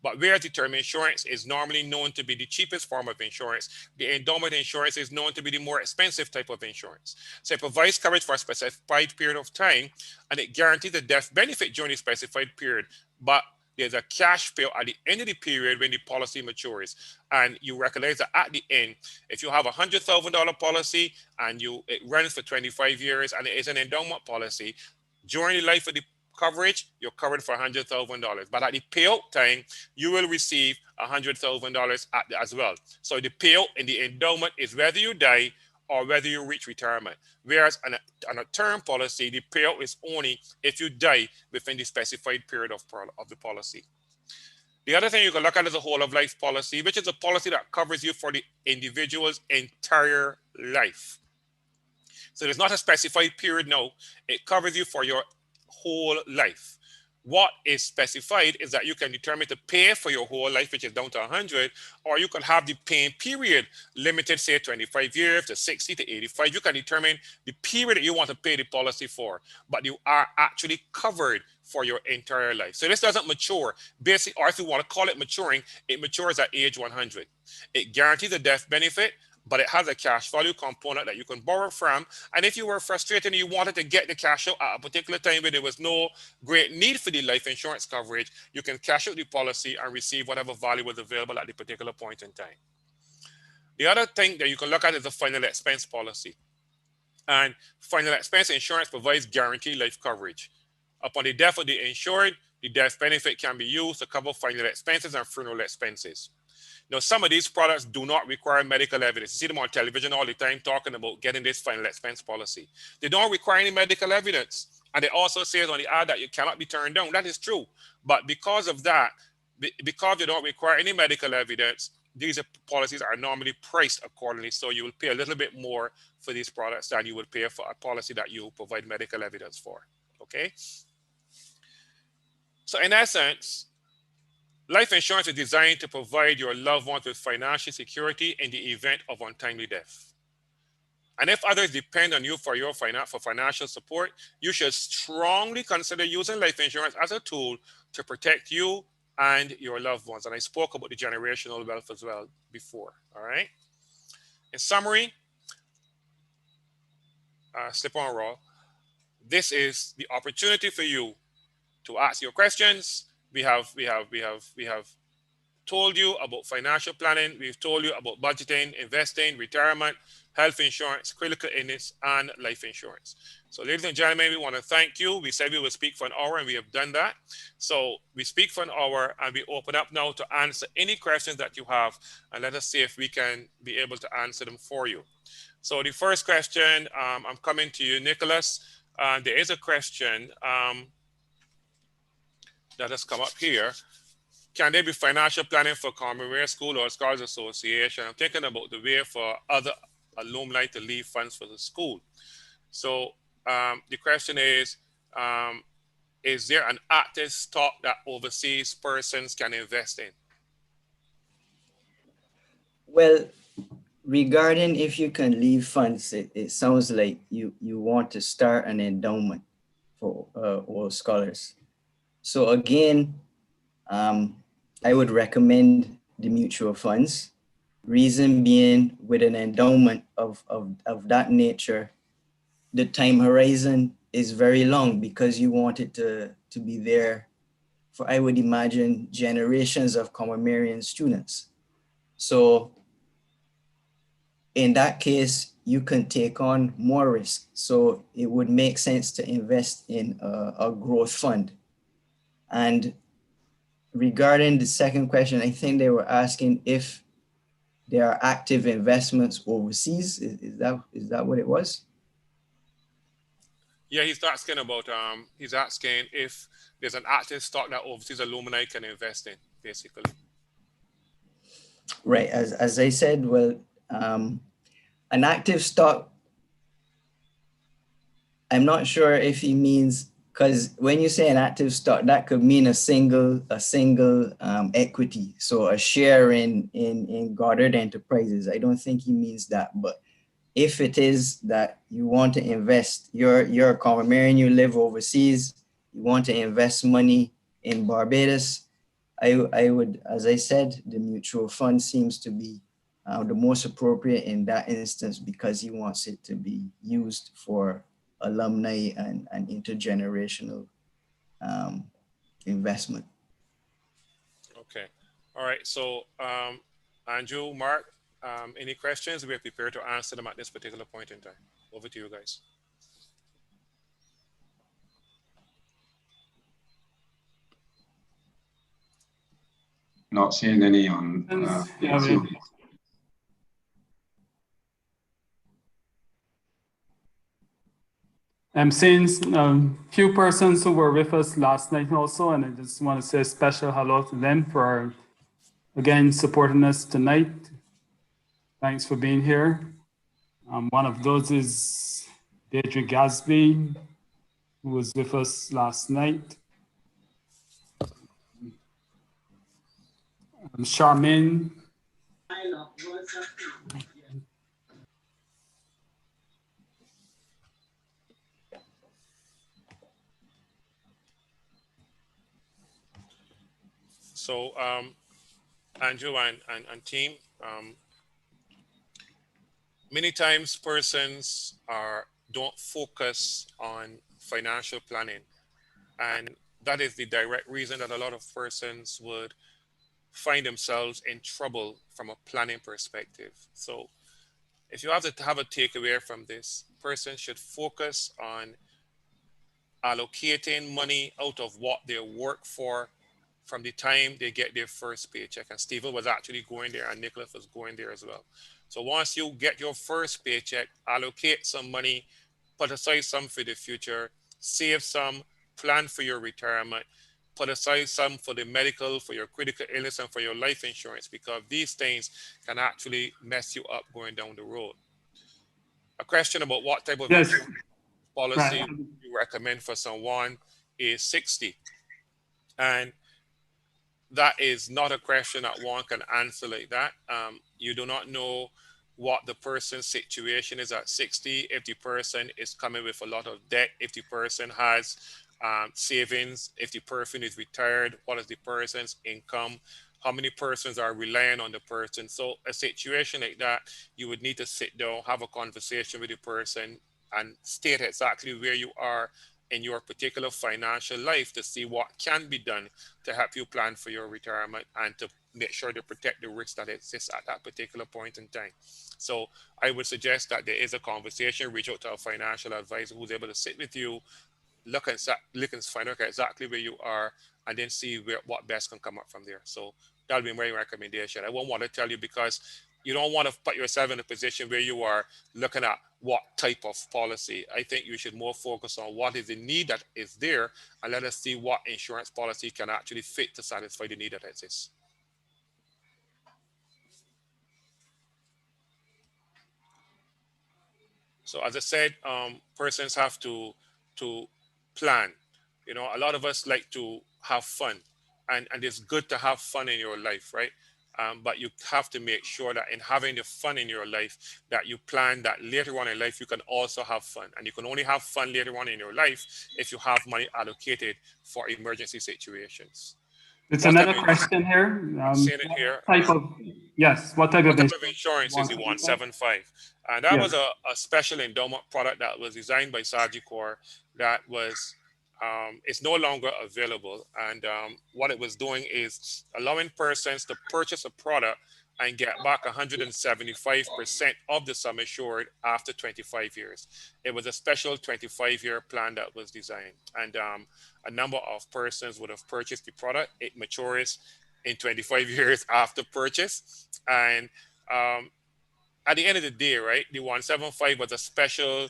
But whereas the term insurance is normally known to be the cheapest form of insurance, the endowment insurance is known to be the more expensive type of insurance. So it provides coverage for a specified period of time, and it guarantees a death benefit during the specified period. But there's a cash payout at the end of the period when the policy matures. And you recognize that at the end, if you have a $100,000 policy and it runs for 25 years and it is an endowment policy, during the life of the coverage, you're covered for $100,000. But at the payout time, you will receive $100,000 as well. So the payout in the endowment is whether you die or whether you reach retirement. Whereas on a term policy, the payout is only if you die within the specified period of the policy. The other thing you can look at is a whole of life policy, which is a policy that covers you for the individual's entire life. So there's not a specified period now. It covers you for your whole life. What is specified is that you can determine to pay for your whole life, which is down to 100, or you can have the paying period limited, say 25 years to 60 to 85. You can determine the period that you want to pay the policy for, but you are actually covered for your entire life. So this doesn't mature. Basically, or if you want to call it maturing, it matures at age 100. It guarantees a death benefit, but it has a cash value component that you can borrow from. And if you were frustrated and you wanted to get the cash out at a particular time where there was no great need for the life insurance coverage, you can cash out the policy and receive whatever value was available at the particular point in time. The other thing that you can look at is the final expense policy. And final expense insurance provides guaranteed life coverage. Upon the death of the insured, the death benefit can be used to cover final expenses and funeral expenses. Now, some of these products do not require medical evidence. You see them on television all the time talking about getting this final expense policy. They don't require any medical evidence. And it also says on the ad that you cannot be turned down. That is true. But because of that, because they don't require any medical evidence, these policies are normally priced accordingly. So you will pay a little bit more for these products than you would pay for a policy that you provide medical evidence for. Okay? So in essence, life insurance is designed to provide your loved ones with financial security in the event of untimely death. And if others depend on you for financial support, you should strongly consider using life insurance as a tool to protect you and your loved ones. And I spoke about the generational wealth as well before, all right? In summary, slip on roll, this is the opportunity for you to ask your questions. We have told you about financial planning. We've told you about budgeting, investing, retirement, health insurance, critical illness, and life insurance. So ladies and gentlemen, we want to thank you. We said we will speak for an hour and we have done that. So we speak for an hour and we open up now to answer any questions that you have, and let us see if we can be able to answer them for you. So the first question, I'm coming to you, Nicholas. There is a question that has come up here. Can there be financial planning for Commonwealth School or Scholars Association? I'm thinking about the way for other alumni to leave funds for the school. So the question is, Is there an active stock that overseas persons can invest in? Well, regarding if you can leave funds, it sounds like you want to start an endowment for all scholars. So again, I would recommend the mutual funds. Reason being, with an endowment of that nature, the time horizon is very long because you want it to be there for, I would imagine, generations of Commonwealth students. So in that case, you can take on more risk. So it would make sense to invest in a growth fund. And regarding the second question, I think they were asking if there are active investments overseas. Is that what it was? Yeah, he's asking about he's asking if there's an active stock that overseas alumni can invest in, basically. Right, as I said, well, an active stock, I'm not sure if he means, because when you say an active stock, that could mean a single equity. So a share in Goddard Enterprises. I don't think he means that, but if it is that you want to invest, you're a Commonwealth, you live overseas, you want to invest money in Barbados, I would, as I said, the mutual fund seems to be the most appropriate in that instance because he wants it to be used for alumni and intergenerational investment. Okay. All right. So, Andrew, Mark, any questions? We are prepared to answer them at this particular point in time. Over to you guys. Not seeing any on YouTube. I'm seeing few persons who were with us last night also, and I just want to say a special hello to them for, again, supporting us tonight. Thanks for being here. One of those is Deirdre Gasby, who was with us last night. Charmaine. So, Andrew and team, many times persons don't focus on financial planning, and that is the direct reason that a lot of persons would find themselves in trouble from a planning perspective. So if you have to have a takeaway from this, person should focus on allocating money out of what they work for from the time they get their first paycheck. And Stephen was actually going there and Nicholas was going there as well. So once you get your first paycheck, allocate some money, put aside some for the future, save some, plan for your retirement, put aside some for the medical, for your critical illness, and for your life insurance, because these things can actually mess you up going down the road. A question about what type of insurance policy you recommend for someone is 60. And that is not a question that one can answer like that. You do not know what the person's situation is at 60, if the person is coming with a lot of debt, if the person has savings, if the person is retired, what is the person's income, how many persons are relying on the person. So a situation like that, you would need to sit down, have a conversation with the person and state exactly where you are in your particular financial life to see what can be done to help you plan for your retirement and to make sure to protect the risks that exist at that particular point in time. So I would suggest that there is a conversation, reach out to a financial advisor who's able to sit with you, look and find out exactly where you are, and then see what best can come up from there. So that'll be my recommendation. I won't want to tell you because you don't want to put yourself in a position where you are looking at what type of policy. I think you should more focus on what is the need that is there, and let us see what insurance policy can actually fit to satisfy the need that exists. So as I said, persons have to plan. You know, a lot of us like to have fun, and it's good to have fun in your life, right? But you have to make sure that in having the fun in your life, that you plan that later on in life you can also have fun. And you can only have fun later on in your life if you have money allocated for emergency situations. It's What type another of- question here. I'm saying it here. Type of, yes, what type What of type of insurance is the 175? And that Yeah. was a special endowment product that was designed by Sagicor that was, it's no longer available. And what it was doing is allowing persons to purchase a product and get back 175% of the sum assured after 25 years. It was a special 25-year plan that was designed. And a number of persons would have purchased the product. It matures in 25 years after purchase. And at the end of the day, right, the 175 was a special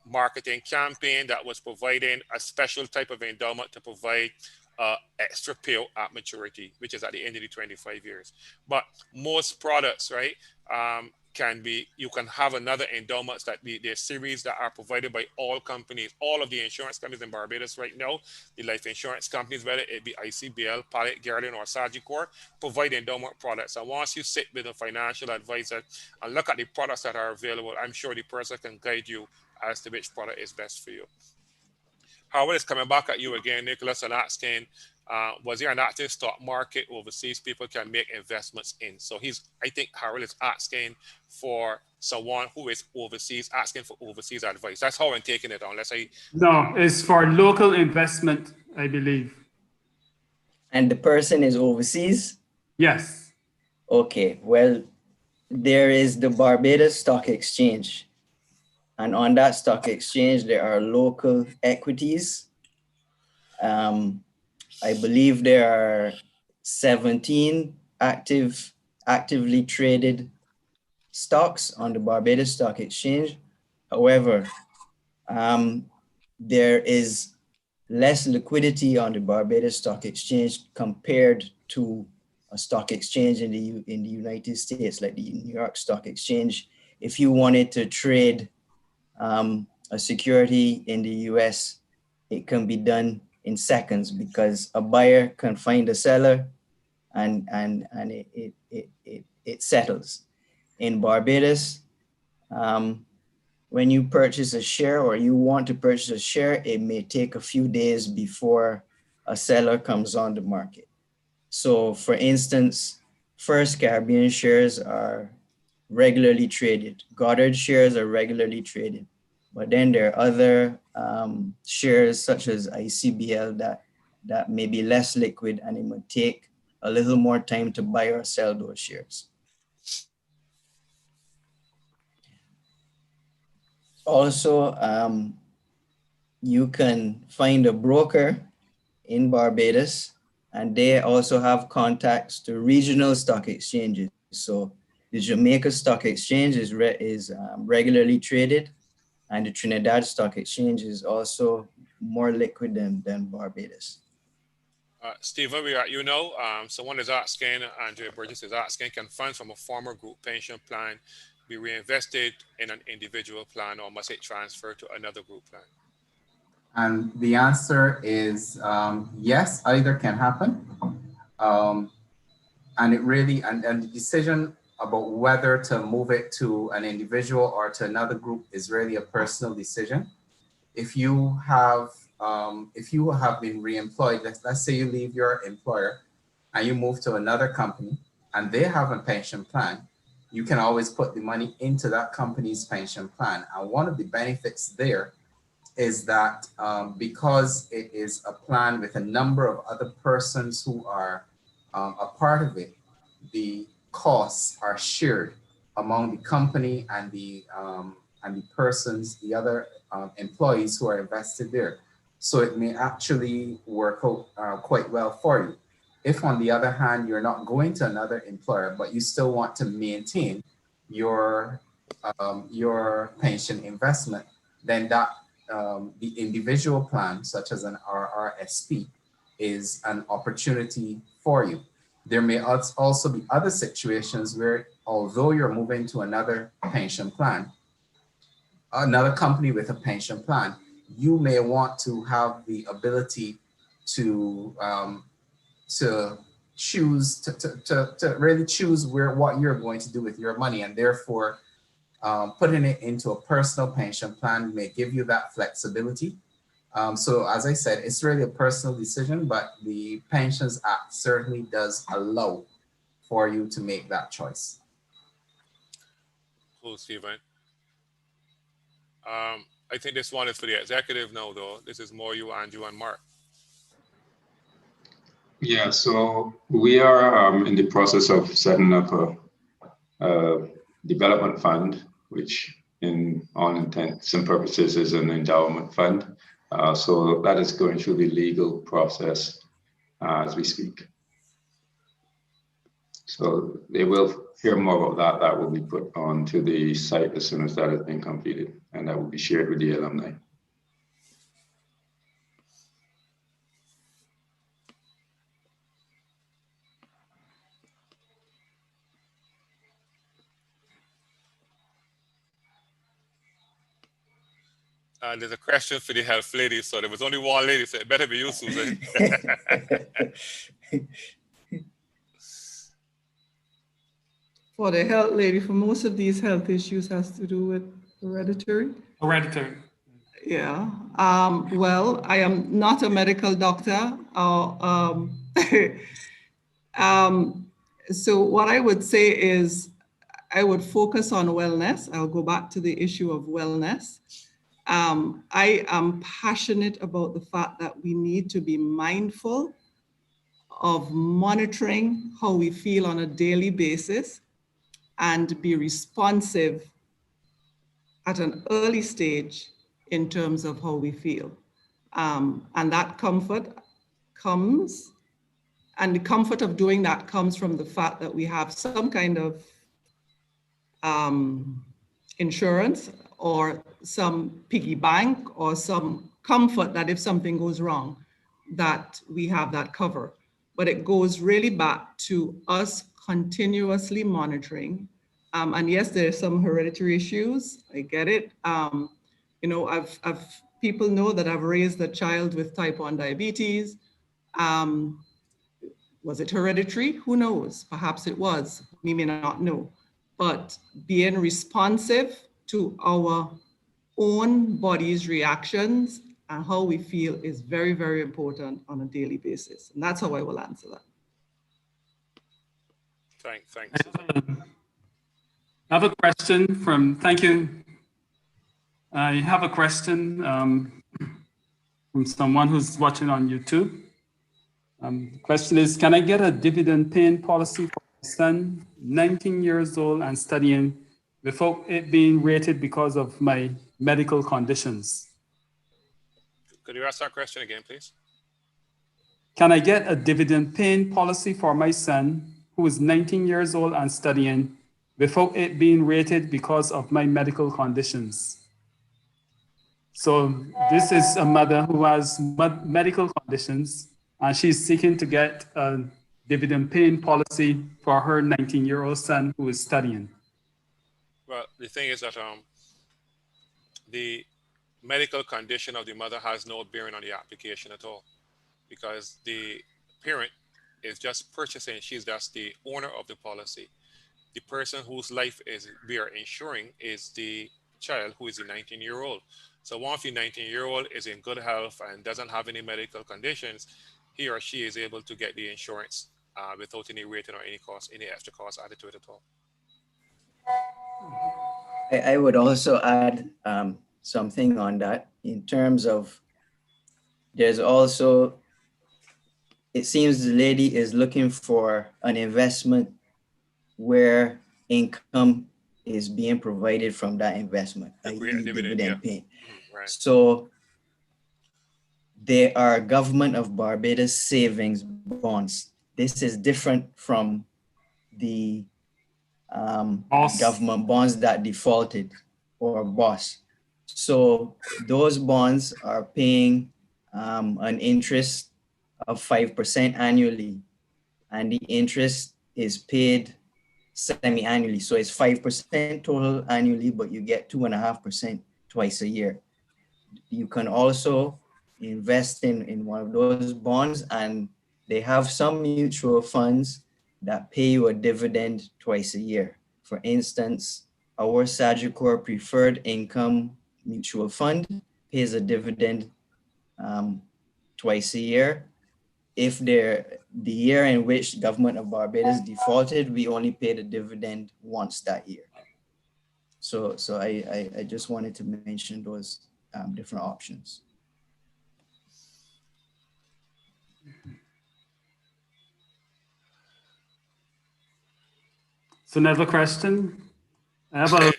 marketing campaign that was providing a special type of endowment to provide extra payout at maturity, which is at the end of the 25 years. But most products, right, you can have another endowments that the series that are provided by all companies, all of the insurance companies in Barbados right now, the life insurance companies, whether it be ICBL, Pallet, Garland, or Sagicor, provide endowment products. And once you sit with a financial advisor and look at the products that are available, I'm sure the person can guide you as to which product is best for you. Howard is coming back at you again, Nicholas, and asking, was there an active stock market overseas people can make investments in? So I think Harold is asking for someone who is overseas, asking for overseas advice. That's how I'm taking it, unless No, it's for local investment, I believe. And the person is overseas? Yes. Okay, well, there is the Barbados Stock Exchange. And on that stock exchange, there are local equities. I believe there are 17 actively traded stocks on the Barbados Stock Exchange. However, there is less liquidity on the Barbados Stock Exchange compared to a stock exchange in the United States, like the New York Stock Exchange. If you wanted to trade a security in the US, it can be done in seconds because a buyer can find a seller and it settles. In Barbados, when you purchase a share or you want to purchase a share, it may take a few days before a seller comes on the market. So for instance, First Caribbean shares are regularly traded. Goddard shares are regularly traded. But then there are other shares such as ICBL that may be less liquid and it might take a little more time to buy or sell those shares. Also, you can find a broker in Barbados and they also have contacts to regional stock exchanges. So the Jamaica Stock Exchange is regularly traded, and the Trinidad Stock Exchange is also more liquid than Barbados. Stephen, we are, someone is asking, Andrea Burgess is asking, can funds from a former group pension plan be reinvested in an individual plan, or must it transfer to another group plan? And the answer is yes, either can happen. And it really, and the decision about whether to move it to an individual or to another group is really a personal decision. If you have been re-employed, let's say you leave your employer and you move to another company and they have a pension plan, you can always put the money into that company's pension plan. And one of the benefits there is that because it is a plan with a number of other persons who are a part of it, the costs are shared among the company and the persons, the other employees who are invested there. So it may actually work out quite well for you. If on the other hand, you're not going to another employer, but you still want to maintain your pension investment, then that the individual plan, such as an RRSP, is an opportunity for you. There may also be other situations where, although you're moving to another pension plan, another company with a pension plan, you may want to have the ability to choose to really choose what you're going to do with your money, and therefore putting it into a personal pension plan may give you that flexibility. So as I said, it's really a personal decision, but the Pensions Act certainly does allow for you to make that choice. Cool, Stephen. I think this one is for the executive now, though. This is more you, Andrew, and Mark. Yeah, so we are in the process of setting up a development fund, which in all intents and purposes is an endowment fund. So that is going through the legal process as we speak. So they will hear more about that. That will be put onto the site as soon as that has been completed, and that will be shared with the alumni. There's a question for the health lady. So there was only one lady, so it better be you, Susan. For the health lady, for most of these health issues has to do with hereditary. Hereditary. Yeah. Well, I am not a medical doctor. So what I would say is I would focus on wellness. I'll go back to the issue of wellness. I am passionate about the fact that we need to be mindful of monitoring how we feel on a daily basis and be responsive at an early stage in terms of how we feel. And that comfort comes, and the comfort of doing that comes from the fact that we have some kind of insurance or some piggy bank or some comfort that if something goes wrong, that we have that cover. But it goes really back to us continuously monitoring. And yes, there's some hereditary issues. I get it. You know, I've people know that I've raised a child with type 1 diabetes. Was it hereditary? Who knows? Perhaps it was. We may not know. But being responsive to our own body's reactions and how we feel is very, very important on a daily basis. And that's how I will answer that. Thanks. I have a question from, thank you. I have a question from someone who's watching on YouTube. The question is, can I get a dividend paying policy for my son, 19 years old and studying, without it being rated because of my medical conditions? Could you ask that question again, please? Can I get a dividend paying policy for my son, who is 19 years old and studying, without it being rated because of my medical conditions? So this is a mother who has medical conditions, and she's seeking to get a dividend paying policy for her 19-year-old son who is studying. Well, the thing is that the medical condition of the mother has no bearing on the application at all, because the parent is just purchasing, she's just the owner of the policy. The person whose life we are insuring is the child, who is the 19-year-old. So once the 19-year-old is in good health and doesn't have any medical conditions, he or she is able to get the insurance without any rating or any extra cost added to it at all. I would also add something on that in terms of, there's also, it seems the lady is looking for an investment where income is being provided from that investment, dividend paying. Right. So there are Government of Barbados savings bonds. This is different from the government bonds that defaulted or BOSS. So those bonds are paying an interest of 5% annually, and the interest is paid semi-annually. So it's 5% total annually, but you get 2.5% twice a year. you can also invest in one of those bonds, and they have some mutual funds that pay you a dividend twice a year. For instance, our Sagicor Preferred Income Mutual Fund pays a dividend twice a year. If the year in which government of Barbados defaulted, we only pay the dividend once that year. So I just wanted to mention those different options. So another question. I have a.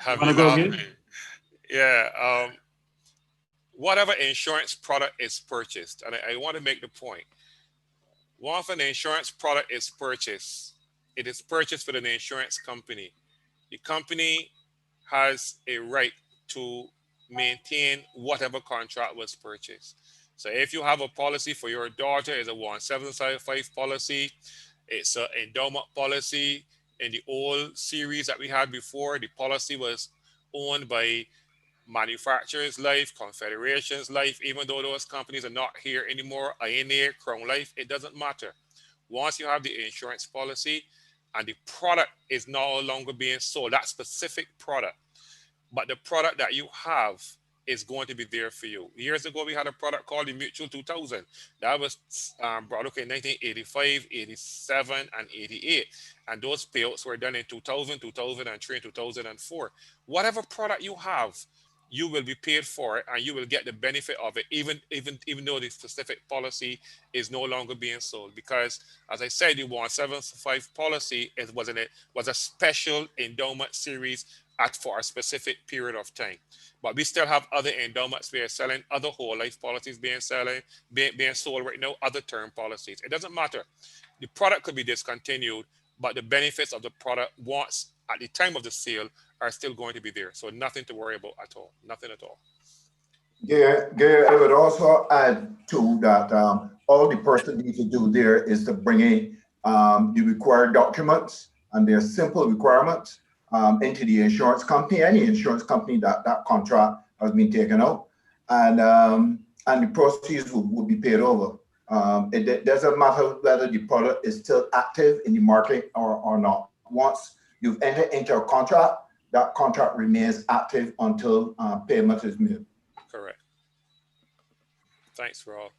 Have Wanna you go laughed again? me? Yeah. Whatever insurance product is purchased, and I want to make the point. Once an insurance product is purchased, it is purchased with an insurance company. The company has a right to maintain whatever contract was purchased. So if you have a policy for your daughter, it's a 1755 policy, it's an endowment policy. In the old series that we had before, the policy was owned by Manufacturers Life, Confederations Life, even though those companies are not here anymore, INA, Crown Life, it doesn't matter. Once you have the insurance policy and the product is no longer being sold, that specific product, but the product that you have is going to be there for you. Years ago, we had a product called the Mutual 2000. That was brought up in 1985, 87, and 88. And those payouts were done in 2000, 2003, and 2004. Whatever product you have, you will be paid for it and you will get the benefit of it, even though the specific policy is no longer being sold. Because as I said, the 175 policy was a special endowment series for a specific period of time. But we still have other endowments we are selling, other whole life policies being sold right now, other term policies. It doesn't matter. The product could be discontinued, but the benefits of the product once at the time of the sale are still going to be there. So nothing to worry about at all. Nothing at all. Gary, I would also add to that all the person needs to do there is to bring in the required documents and their simple requirements into the insurance company, any insurance company that contract has been taken out, and the proceeds will be paid over. It doesn't matter whether the product is still active in the market or not. Once you've entered into a contract, that contract remains active until payment is made. Correct. Thanks, Rob.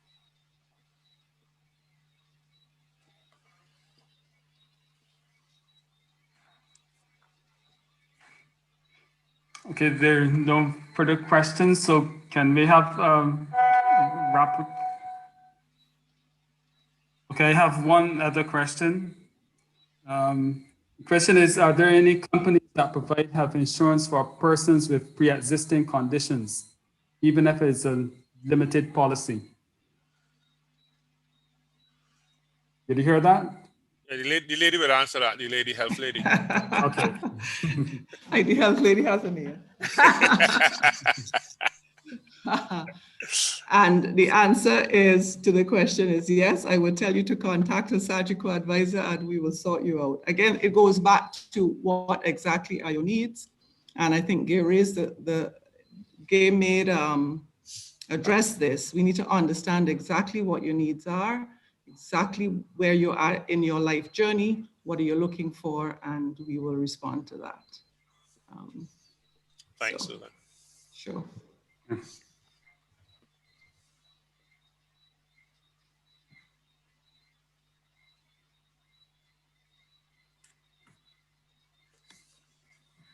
Okay, there are no further questions. So can we have wrap up? Okay, I have one other question. The question is, are there any companies that provide health insurance for persons with pre-existing conditions, even if it's a limited policy? Did you hear that? Yeah, the lady will answer that, the lady health lady. Okay. The health lady has an ear. And the answer is to the question is yes. I would tell you to contact a Sagicor advisor and we will sort you out. Again, it goes back to what exactly are your needs. And I think Gay raised the Gay made address this. We need to understand exactly what your needs are, exactly where you are in your life journey, what are you looking for, and we will respond to that. Thanks, Susan. Sure.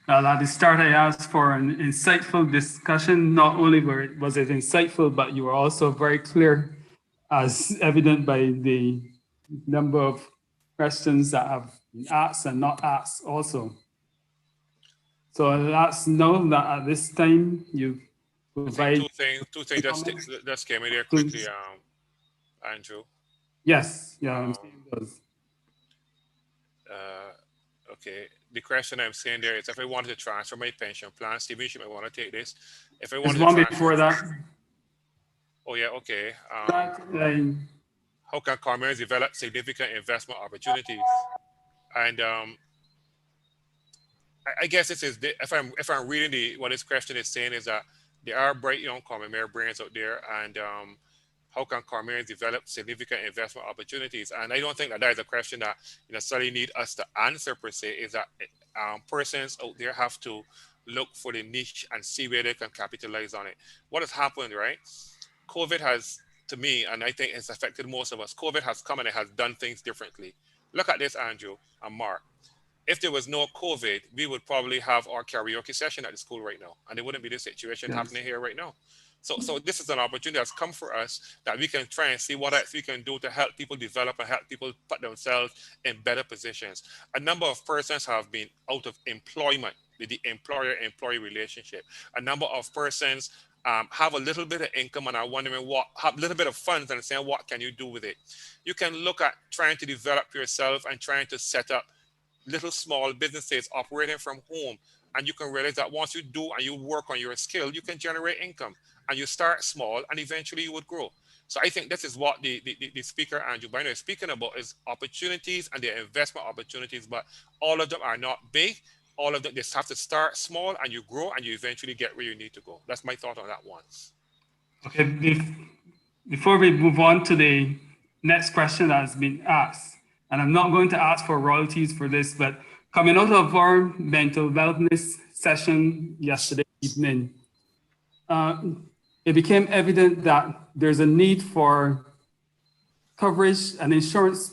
Well, at the start, I asked for an insightful discussion. Not only was it insightful, but you were also very clear, as evident by the number of questions that have been asked and not asked also. So let's know that at this time you provide. Two things just came in there quickly, Andrew. Yes, yeah, I'm seeing those. Okay, the question I'm saying there is if I wanted to transfer my pension plan, Stephen, you might want to take this. If I wanted There's one to before that. Oh yeah, okay. How can Carmers develop significant investment opportunities? And I guess this is if I'm reading what this question is saying is that there are bright young common brains out there, and how can Carmarians develop significant investment opportunities? And I don't think that is a question that you necessarily need us to answer per se. Is that persons out there have to look for the niche and see where they can capitalize on it. What has happened, right? COVID has, to me, and I think it's affected most of us, COVID has come and it has done things differently. Look at this, Andrew and Mark. If there was no COVID, we would probably have our karaoke session at the school right now, and it wouldn't be the situation happening here right now. So this is an opportunity that's come for us that we can try and see what else we can do to help people develop and help people put themselves in better positions. A number of persons have been out of employment with the employer-employee relationship. A number of persons have a little bit of income and are wondering have a little bit of funds and saying, what can you do with it? You can look at trying to develop yourself and trying to set up little small businesses operating from home. And you can realize that once you do and you work on your skill, you can generate income. And you start small and eventually you would grow. So I think this is what the speaker, Andrew Bynum, is speaking about, is opportunities and their investment opportunities, but all of them are not big. All of them, they have to start small and you grow and you eventually get where you need to go. That's my thought on that one. Okay, before we move on to the next question that has been asked, and I'm not going to ask for royalties for this, but coming out of our mental wellness session yesterday evening, it became evident that there's a need for coverage and insurance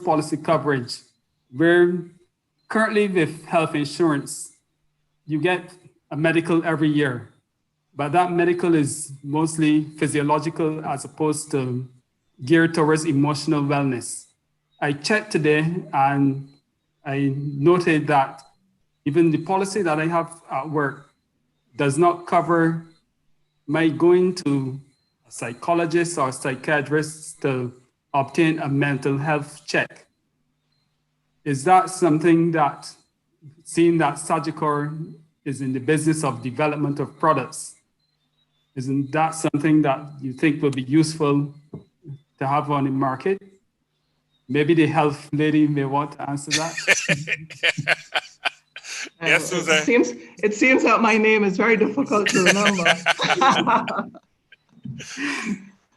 policy coverage, where currently with health insurance, you get a medical every year, but that medical is mostly physiological as opposed to geared towards emotional wellness. I checked today and I noted that even the policy that I have at work does not cover my going to a psychologist or psychiatrist to obtain a mental health check. Is that something that, seeing that Sagicor is in the business of development of products, isn't that something that you think will be useful to have on the market? Maybe the health lady may want to answer that. Yes, Susan. It seems that my name is very difficult to remember.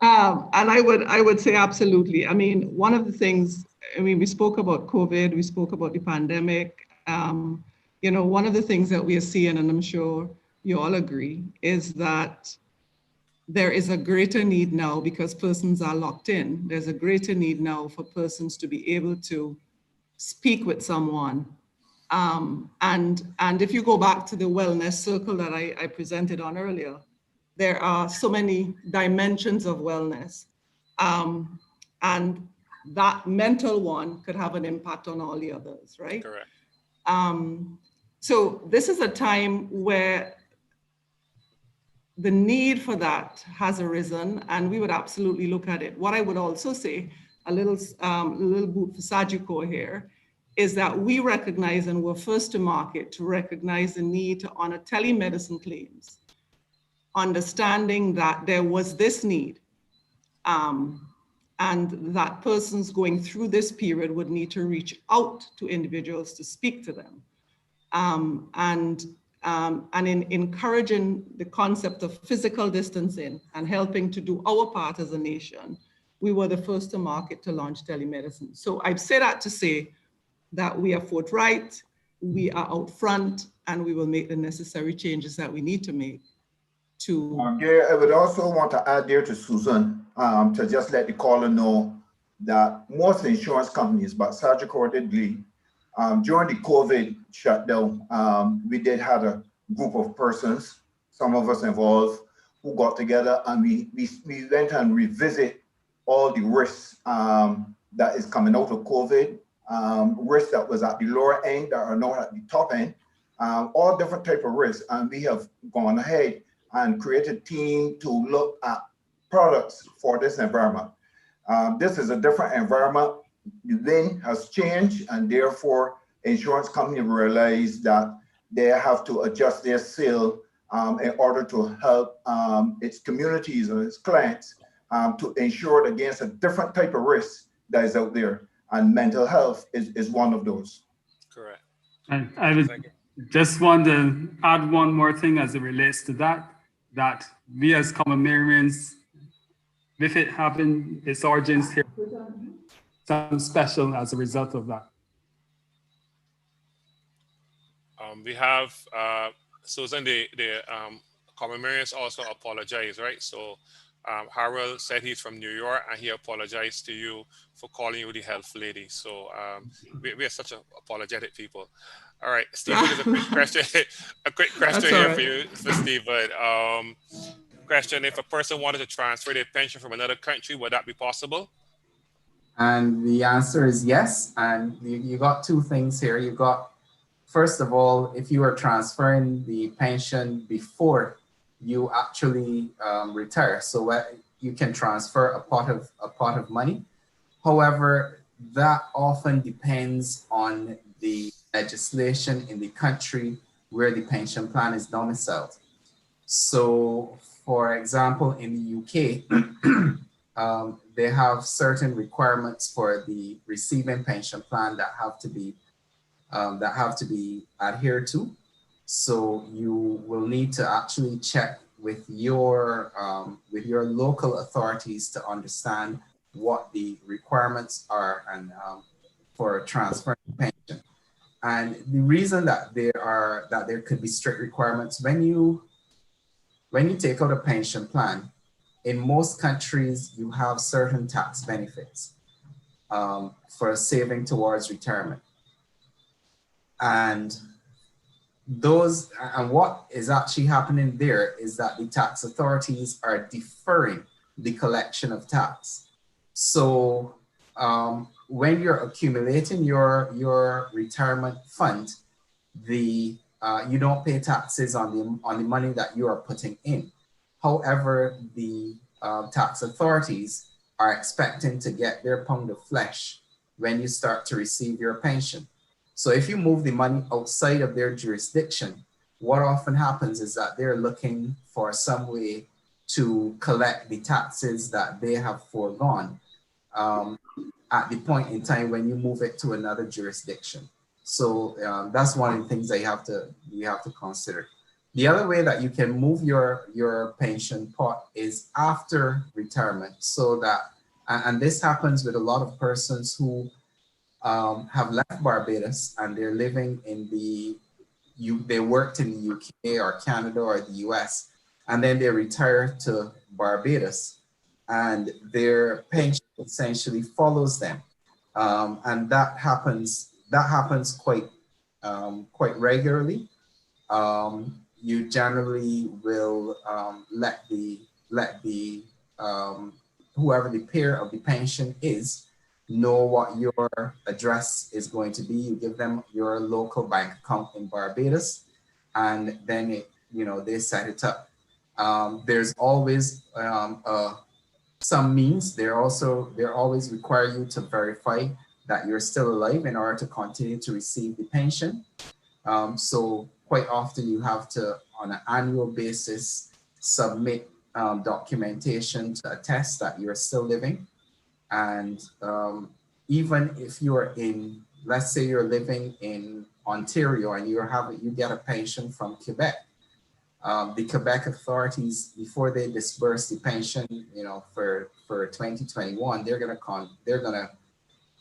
And I would say absolutely. I mean, one of the things, we spoke about COVID, we spoke about the pandemic. One of the things that we are seeing, and I'm sure you all agree, is that there is a greater need now, because persons are locked in. There's a greater need now for persons to be able to speak with someone. And if you go back to the wellness circle that I presented on earlier, there are so many dimensions of wellness. And that mental one could have an impact on all the others, right? Correct. So this is a time where the need for that has arisen, and we would absolutely look at it. What I would also say, a little boot for Sagicor here, is that we recognize, and we're first to market to recognize the need to honor telemedicine claims, understanding that there was this need, and that persons going through this period would need to reach out to individuals to speak to them. And in encouraging the concept of physical distancing and helping to do our part as a nation, we were the first to market to launch telemedicine. So I say that to say that we are forthright, we are out front, and we will make the necessary changes that we need to make to... Gary, I would also want to add there to Susan, to just let the caller know that most insurance companies, but Sagicor did lead, during the COVID shutdown, we did have a group of persons, some of us involved, who got together and we went and revisit all the risks that is coming out of COVID, risks that was at the lower end that are now at the top end, all different type of risks. And we have gone ahead and created a team to look at products for this environment. This is a different environment. The wind has changed, and therefore insurance companies realize that they have to adjust their sale in order to help its communities and its clients to insure it against a different type of risk that is out there. And mental health is one of those. Correct. I was just want to add one more thing as it relates to that we as Commonwealthans, with it having its origins here, something special as a result of that. We have Susan, the Commonwealthans also apologize, right? So Harold said he's from New York and he apologized to you for calling you the health lady. So we are such apologetic people. All right, Stephen, there's a quick question. A quick question here for you, for Stephen. Question: if a person wanted to transfer their pension from another country, would that be possible? And the answer is yes. And you got two things here. You got, first of all, if you are transferring the pension before you actually retire, so you can transfer a pot of money. However, that often depends on the legislation in the country where the pension plan is domiciled. So, for example, in the UK, they have certain requirements for the receiving pension plan that have to be adhered to. So you will need to actually check with your local authorities to understand what the requirements are and for transferring pension. And the reason that there could be strict requirements when you take out a pension plan, in most countries you have certain tax benefits for saving towards retirement. And what is actually happening there is that the tax authorities are deferring the collection of tax. So when you're accumulating your retirement fund, you don't pay taxes on the money that you are putting in. However, the tax authorities are expecting to get their pound of flesh when you start to receive your pension. So if you move the money outside of their jurisdiction, what often happens is that they're looking for some way to collect the taxes that they have foregone at the point in time when you move it to another jurisdiction. So that's one of the things that you have to consider. The other way that you can move your pension pot is after retirement, so that, and this happens with a lot of persons who have left Barbados and they're living in they worked in the UK or Canada or the US, and then they retire to Barbados and their pension essentially follows them. And that happens quite regularly. You generally will let the whoever the payer of the pension is know what your address is going to be. You give them your local bank account in Barbados, and then they set it up. There's always some means. They always require you to verify that you're still alive in order to continue to receive the pension. So quite often you have to, on an annual basis, submit documentation to attest that you're still living. And even if you're let's say you're living in Ontario and you get a pension from Quebec, the Quebec authorities, before they disperse the pension, for 2021, they're gonna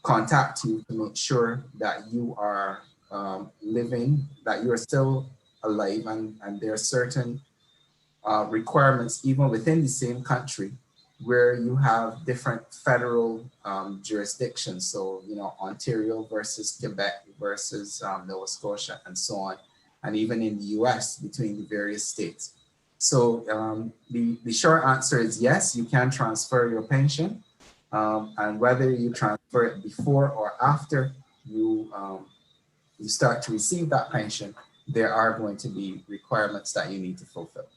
contact you to make sure that you are living, that you are still alive, and there are certain requirements even within the same country where you have different federal jurisdictions. So, Ontario versus Quebec versus Nova Scotia and so on. And even in the US between the various states. So the short answer is yes, you can transfer your pension. And whether you transfer it before or after you start to receive that pension, there are going to be requirements that you need to fulfill.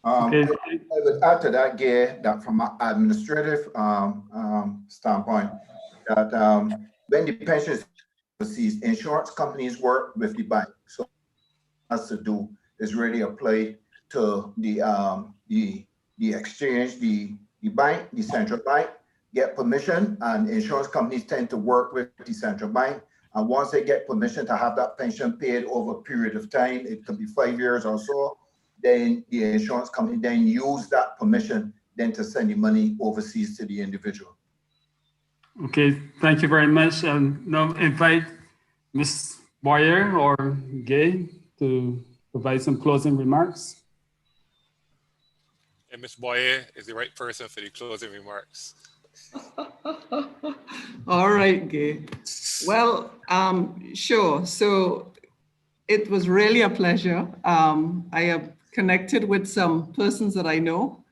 I would add to that, Gay, that from an administrative standpoint, that when the pension is overseas, insurance companies work with the bank. So what has to do is really apply to the exchange, the bank, the central bank, get permission, and insurance companies tend to work with the central bank And once they get permission to have that pension paid over a period of time, it could be 5 years or so, then the insurance company then use that permission then to send the money overseas to the individual. Okay, thank you very much. Now invite Ms. Boyer or Gay to provide some closing remarks. And Ms. Boyer is the right person for the closing remarks. All right, Gay. Well, sure. So it was really a pleasure. I have connected with some persons that I know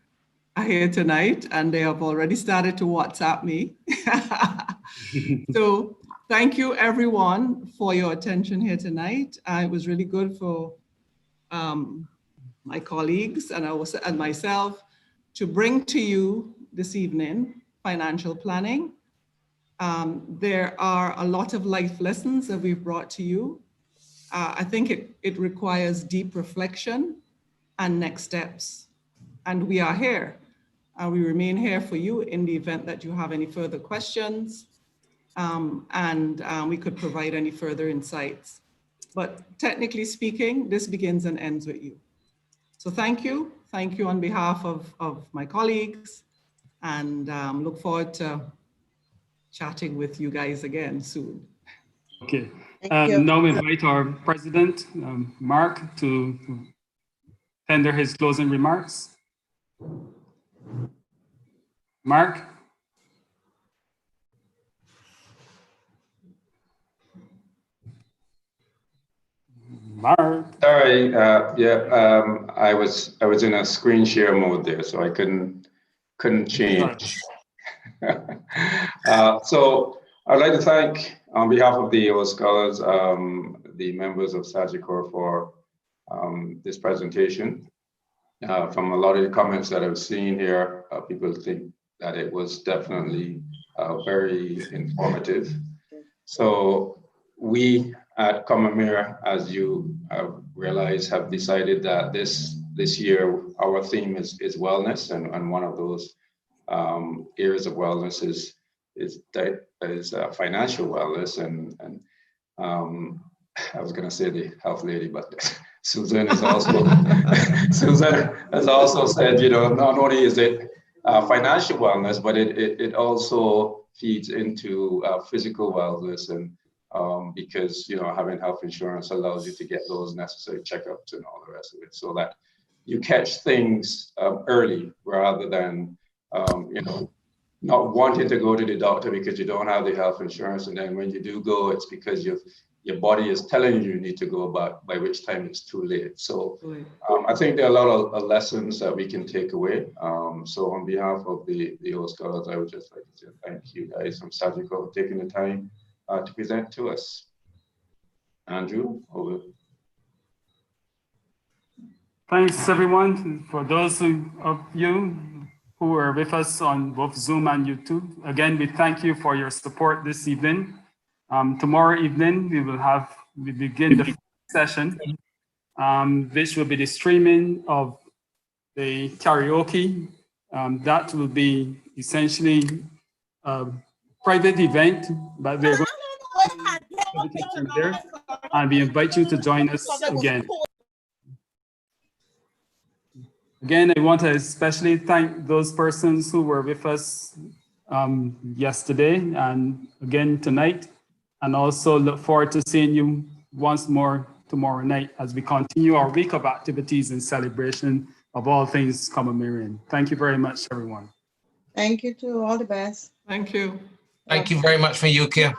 are here tonight, and they have already started to WhatsApp me. So thank you everyone for your attention here tonight. It was really good for my colleagues and myself to bring to you this evening financial planning. There are a lot of life lessons that we've brought to you. I think it requires deep reflection and next steps. And we are here. We remain here for you in the event that you have any further questions, and we could provide any further insights. But technically speaking, this begins and ends with you. So thank you. Thank you on behalf of my colleagues, and look forward to chatting with you guys again soon. Okay. Now we invite our president, Mark, to tender his closing remarks. Mark? Mark? Sorry, I was in a screen share mode there, so I couldn't change. So I'd like to thank, on behalf of the AO Scholars, the members of Sagicor for this presentation. From a lot of the comments that I've seen here, people think that it was definitely very informative. So we at Commonwealth, as you realize, have decided that this year our theme is wellness, and one of those areas of wellness is financial wellness, and I was going to say the health lady, but Susan is also Susan has also said, you know, not only is it financial wellness, but it also feeds into physical wellness, and because, you know, having health insurance allows you to get those necessary checkups and all the rest of it, so that you catch things early rather than you know, not wanting to go to the doctor because you don't have the health insurance, and then when you do go, it's because your body is telling you need to go, but by which time it's too late. So I think there are a lot of lessons that we can take away. So on behalf of the AO Scholars, I would just like to say thank you guys from Sagicor for taking the time to present to us. Andrew, over. Thanks everyone. For those of you who are with us on both Zoom and YouTube, again, we thank you for your support this evening. Tomorrow evening, we begin the session, which will be the streaming of the karaoke. That will be essentially a private event, but we're going to there, and we invite you to join us again. Again, I want to especially thank those persons who were with us yesterday and again tonight, and also look forward to seeing you once more tomorrow night as we continue our week of activities and celebration of all things Common Marion. Thank you very much, everyone. Thank you too. All the best. Thank you. Thank you very much for UK.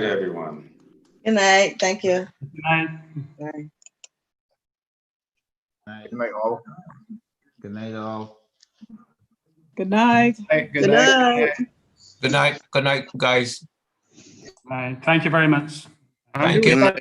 night, everyone. Good night. Thank you. Good night. Bye. Good night, all. Good night, all. Good night. Good night. Good night. Good night, guys. Bye. Thank you very much. Thank you.